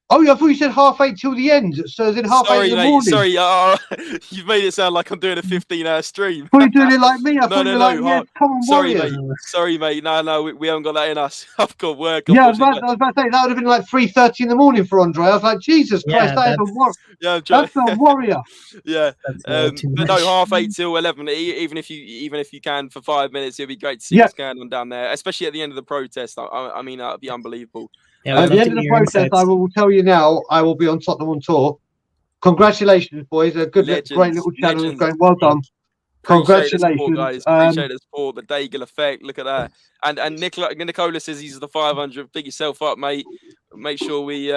Oh, yeah, I thought you said 8:30 till the end. So it's in 8:30 in the morning. Sorry, you've made it sound like I'm doing a 15-hour stream. Are you doing it like me? I thought you were like, yeah, come on, Warriors. Sorry, mate. No, we haven't got that in us. I've got work. Yeah, I was about to say, that would have been like 3:30 in the morning for Andre. I was like, Jesus Christ, that is a warrior. Yeah, that's a warrior. Yeah. But no, 8:30 till 11. Even if you can for 5 minutes, it'd be great to see what's going on down there, especially at the end of the protest. I mean, that'd be unbelievable. Yeah, at the end of the protest, I will tell you now, I will be on Tottenham on tour. congratulations, boys. A good, great little channel going. Well done. Congratulations, guys. Appreciate the support. The Dagul effect. Look at that. And Nicola says he's the 500. Big yourself up, mate. Make sure we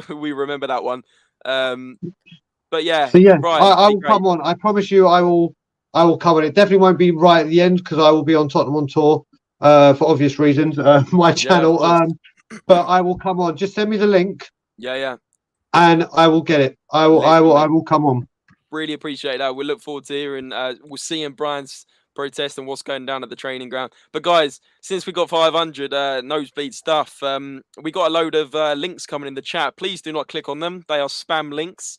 we remember that one. But yeah, so yeah, Brian, I will come on. I promise you, I will cover it. Definitely won't be right at the end because I will be on Tottenham on tour for obvious reasons. My channel, but I will come on. Just send me the link. Yeah. And I will get it. I will come on. Really appreciate that. We look forward to hearing. We'll see Brian's protest and what's going down at the training ground. But guys, since we got 500 nosebleed stuff, we got a load of links coming in the chat. Please do not click on them. They are spam links.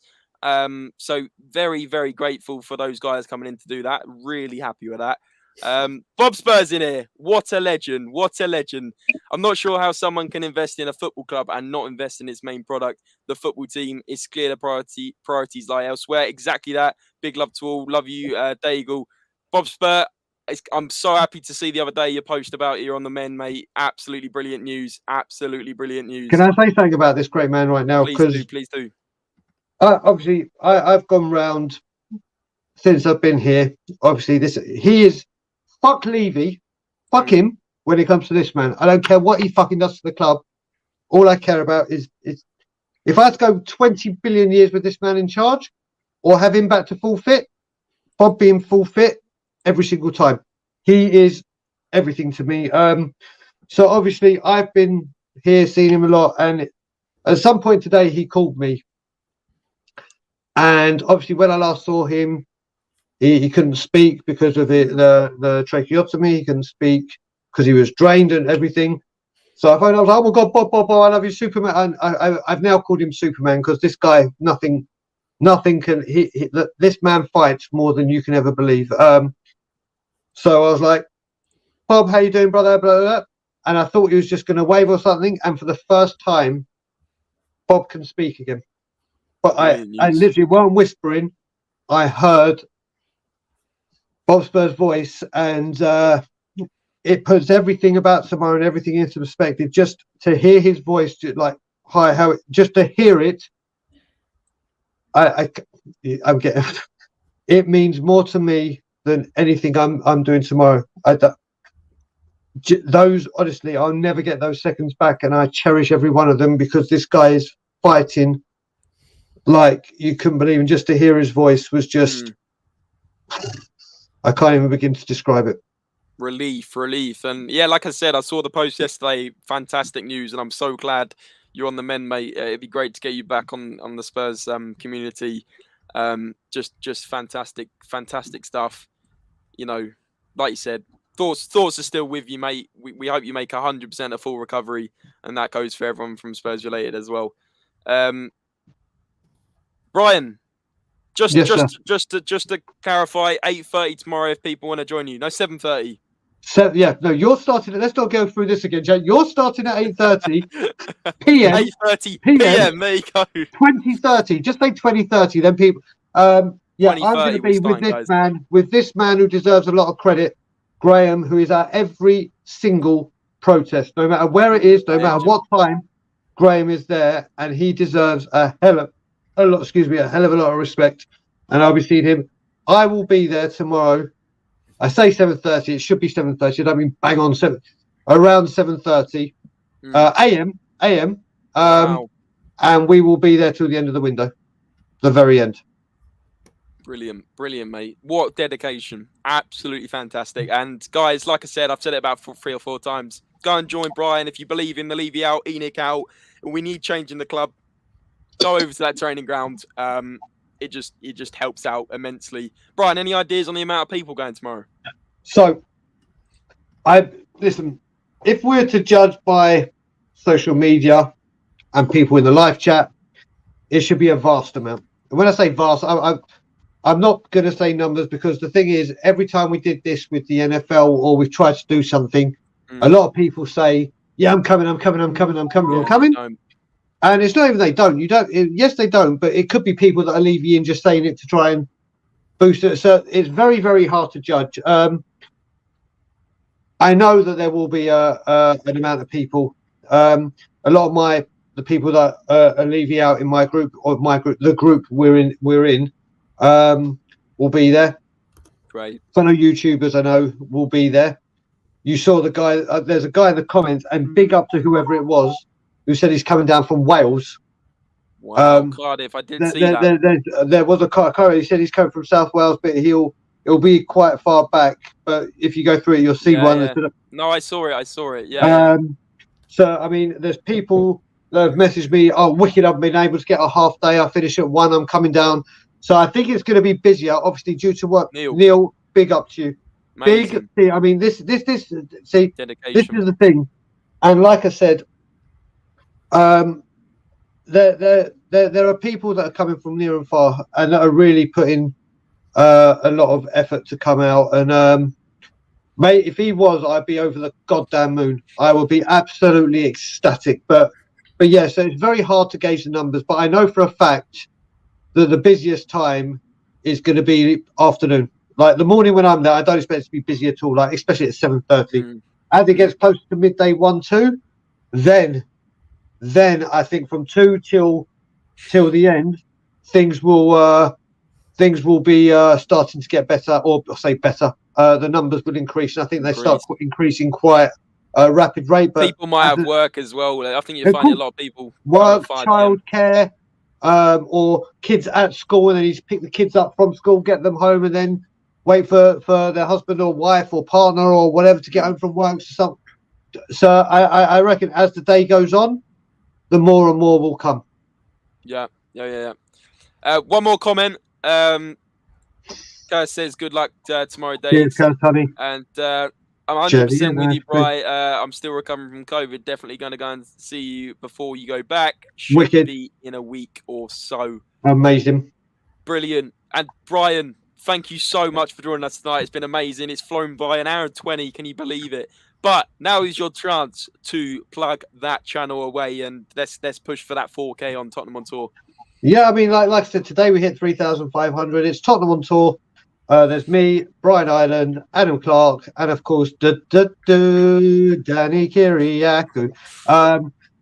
So very, very grateful for those guys coming in to do that. Really happy with that. Bob Spurs in here. What a legend. What a legend. I'm not sure how someone can invest in a football club and not invest in its main product. The football team is clear the priorities lie elsewhere. Exactly that. Big love to all. Love you, Dagul. Bob Spur, I'm so happy to see the other day your post about you on the men, mate. Absolutely brilliant news. Absolutely brilliant news. Can I say something about this great man right now? Please do. Obviously, I've gone round since I've been here. Obviously, he is fuck Levy, fuck him. When it comes to this man, I don't care what he fucking does to the club. All I care about is if I had to go 20 billion years with this man in charge, or have him back to full fit. Bob being full fit every single time. He is everything to me. So obviously, I've been here, seen him a lot, and at some point today, he called me. And obviously, when I last saw him, he couldn't speak because of the tracheotomy. He couldn't speak because he was drained and everything. So I was like, oh my God, Bob, I love you, Superman. And I've now called him Superman because this guy, nothing can, this man fights more than you can ever believe. So I was like, Bob, how you doing, brother? Blah, blah, blah. And I thought he was just going to wave or something. And for the first time, Bob can speak again. But I literally, while I'm whispering, I heard Bob Spurs' voice, and it puts everything about tomorrow and everything into perspective. Just to hear his voice, just to hear it, I'm getting. It means more to me than anything I'm doing tomorrow. Those, honestly, I'll never get those seconds back, and I cherish every one of them because this guy is fighting like you couldn't believe. And just to hear his voice was just. I can't even begin to describe it. Relief. And yeah, like I said, I saw the post yesterday. Fantastic news. And I'm so glad you're on the men, mate. It'd be great to get you back on the Spurs community. Just fantastic stuff. You know, like you said, thoughts are still with you, mate. We hope you make 100% a full recovery. And that goes for everyone from Spurs Related as well. Brian. Just to clarify, 8:30 tomorrow if people want to join you. No, 7:30. So yeah, no, you're starting. Let's not go through this again, Jay. You're starting at 8:30 p.m. 8:30 p.m. There you go. 20:30. Just say 20:30. Then people. Yeah, I'm going to be with this man who deserves a lot of credit, Graham, who is at every single protest, no matter where it is, no matter what time. Graham is there, and he deserves a hell of a lot of respect, and I'll be seeing him. I will be there tomorrow. I say 7:30. It should be 7:30. I don't mean bang on 7. Around 7:30 a.m. Wow. And we will be there till the end of the window, the very end. Brilliant, mate. What dedication. Absolutely fantastic. And guys, like I said, I've said it about 3 or 4 times. Go and join Brian if you believe in the Levy out, Enoch out. We need change in the club. Go over to that training ground. It just helps out immensely. Brian, any ideas on the amount of people going tomorrow? So, listen. If we're to judge by social media and people in the live chat, it should be a vast amount. And when I say vast, I'm not going to say numbers because the thing is, every time we did this with the NFL or we've tried to do something, a lot of people say, "Yeah, I'm coming." And it's not even they don't. Yes, they don't. But it could be people that are leaving and just saying it to try and boost it. So it's very, very hard to judge. I know that there will be an amount of people. A lot of my the people that are leaving out in my group, the group we're in, will be there. Great. Fellow YouTubers I know will be there. You saw the guy. There's a guy in the comments, and big up to whoever it was who said he's coming down from Wales. Wow, Cardiff. I did see that. There was a car. He said he's coming from South Wales, but it'll be quite far back. But if you go through it, you'll see one. Yeah. No, I saw it. Yeah. So I mean, there's people that have messaged me. Oh, wicked! I've been able to get a half day. I finish at 1. I'm coming down. So I think it's going to be busier, obviously due to work. Neil, big up to you. Amazing. Big. I mean, this. See, dedication. This is the thing, and like I said, there are people that are coming from near and far, and that are really putting a lot of effort to come out. And mate, if he was, I'd be over the goddamn moon. I would be absolutely ecstatic. But yeah, so it's very hard to gauge the numbers. But I know for a fact that the busiest time is going to be afternoon. Like the morning when I'm there, I don't expect it to be busy at all. Like especially at 7:30. As it gets closer to midday, 1, 2, then I think from 2 till the end, things will be starting to get better, or I'll say better. The numbers will increase, and I think they start increasing quite a rapid rate. But people might have work as well. I think you'll find a lot of people work, childcare, or kids at school, and then you pick the kids up from school, get them home, and then wait for their husband or wife or partner or whatever to get home from work. So I reckon as the day goes on, the more and more will come. Yeah. One more comment. Kurt says good luck tomorrow, Dave. Cheers, Kurt, honey. And I'm 100% with you, Brian. I'm still recovering from COVID. Definitely going to go and see you before you go back. Should be in a week or so. Amazing. Brilliant. And Brian, thank you so much for joining us tonight. It's been amazing. It's flown by an hour and 20. Can you believe it? But now is your chance to plug that channel away, and let's push for that 4K on Tottenham on Tour. Yeah, I mean, like I said, today we hit 3,500. It's Tottenham on Tour. There's me, Brian Ireland, Adam Clark, and of course, Danny Kiriakou.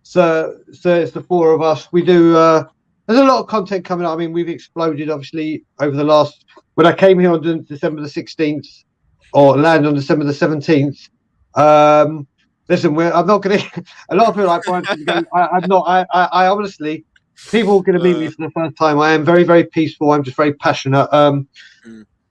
So it's the 4 of us. We do. There's a lot of content coming up. I mean, we've exploded obviously over the last. When I came here on December the 16th, or landed on December the 17th. Listen, I'm not going to. A lot of people like Brian. I'm not. I honestly. People are going to meet me for the first time. I am very, very peaceful. I'm just very passionate.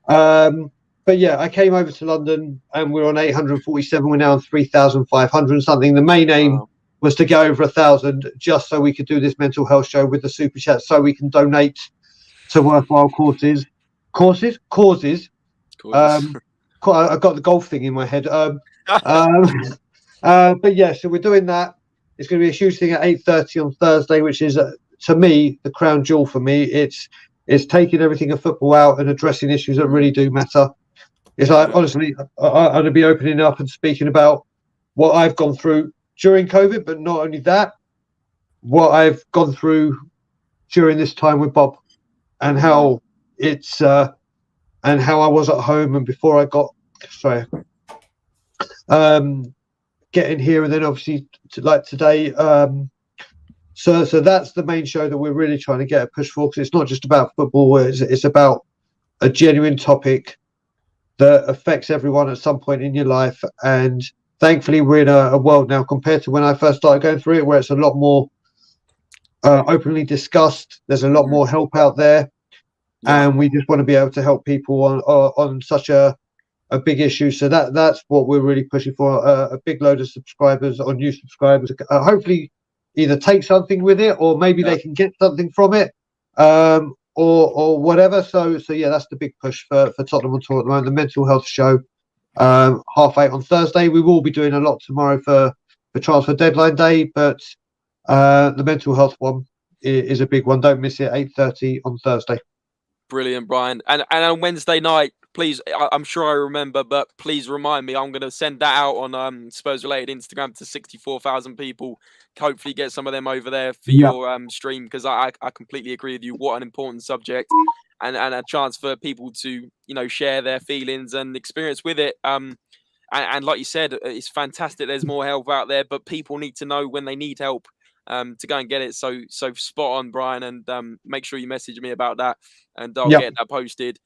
But yeah, I came over to London and we're on 847. We're now on 3,500 and something. The main aim was to go over 1,000 just so we could do this mental health show with the super chat, so we can donate to worthwhile causes. I got the golf thing in my head. But yeah, so we're doing that. It's going to be a huge thing at 8:30 on Thursday, which is, to me, the crown jewel for me. It's taking everything of football out and addressing issues that really do matter. It's like, honestly, I'm going to be opening up and speaking about what I've gone through during COVID, but not only that, what I've gone through during this time with Bob, and how it's and how I was at home and before I got getting here, and then obviously like today. So that's the main show that we're really trying to get a push for, because it's not just about football. It's about a genuine topic that affects everyone at some point in your life. And thankfully, we're in a world now compared to when I first started going through it, where it's a lot more openly discussed. There's a lot more help out there, and we just want to be able to help people on such a big issue. So that's what we're really pushing for. A big load of subscribers, or new subscribers, hopefully either take something with it, or maybe they can get something from it, or whatever. So yeah, that's the big push for Tottenham on Tour at the moment. The mental health show, 8:30 on Thursday. We will be doing a lot tomorrow for transfer deadline day, but the mental health one is a big one. Don't miss it. 8:30 on Thursday. Brilliant, Brian. And on Wednesday night, please, I'm sure I remember, but please remind me. I'm going to send that out on SpursRelated Instagram to 64,000 people. Hopefully get some of them over there for your stream, because I completely agree with you. What an important subject, and a chance for people to, share their feelings and experience with it. And like you said, it's fantastic. There's more help out there, but people need to know when they need help. to go and get it. So spot on, Brian, and make sure you message me about that, and I'll Yep. get that posted.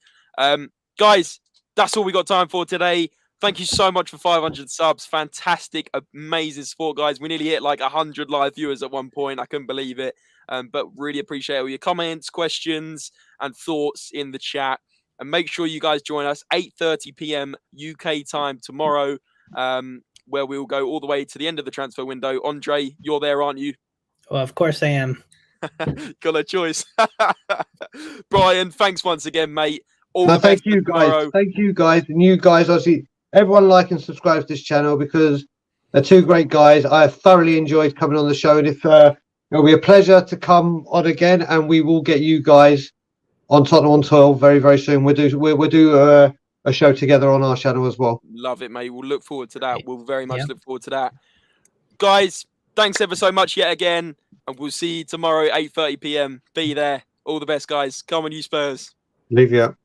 Guys, that's all we got time for today. Thank you so much for 500 subs. Fantastic, amazing support, guys. We nearly hit like 100 live viewers at one point. I couldn't believe it. But really appreciate all your comments, questions, and thoughts in the chat. And make sure you guys join us 8:30 p.m. UK time tomorrow, where we'll go all the way to the end of the transfer window. Andre, you're there, aren't you? Well, of course I am. Got a choice. Brian, thanks once again, mate. Thank you, guys. Thank you, guys. And you guys, obviously, everyone like and subscribe to this channel because they're two great guys. I have thoroughly enjoyed coming on the show. And if it'll be a pleasure to come on again, and we will get you guys on Tottenham on 12 very, very soon. We'll do a show together on our channel as well. Love it, mate. We'll look forward to that. We'll very much look forward to that. Guys, thanks ever so much yet again. And we'll see you tomorrow at 8:30 p.m. Be there. All the best, guys. Come on, you Spurs. Leave you up.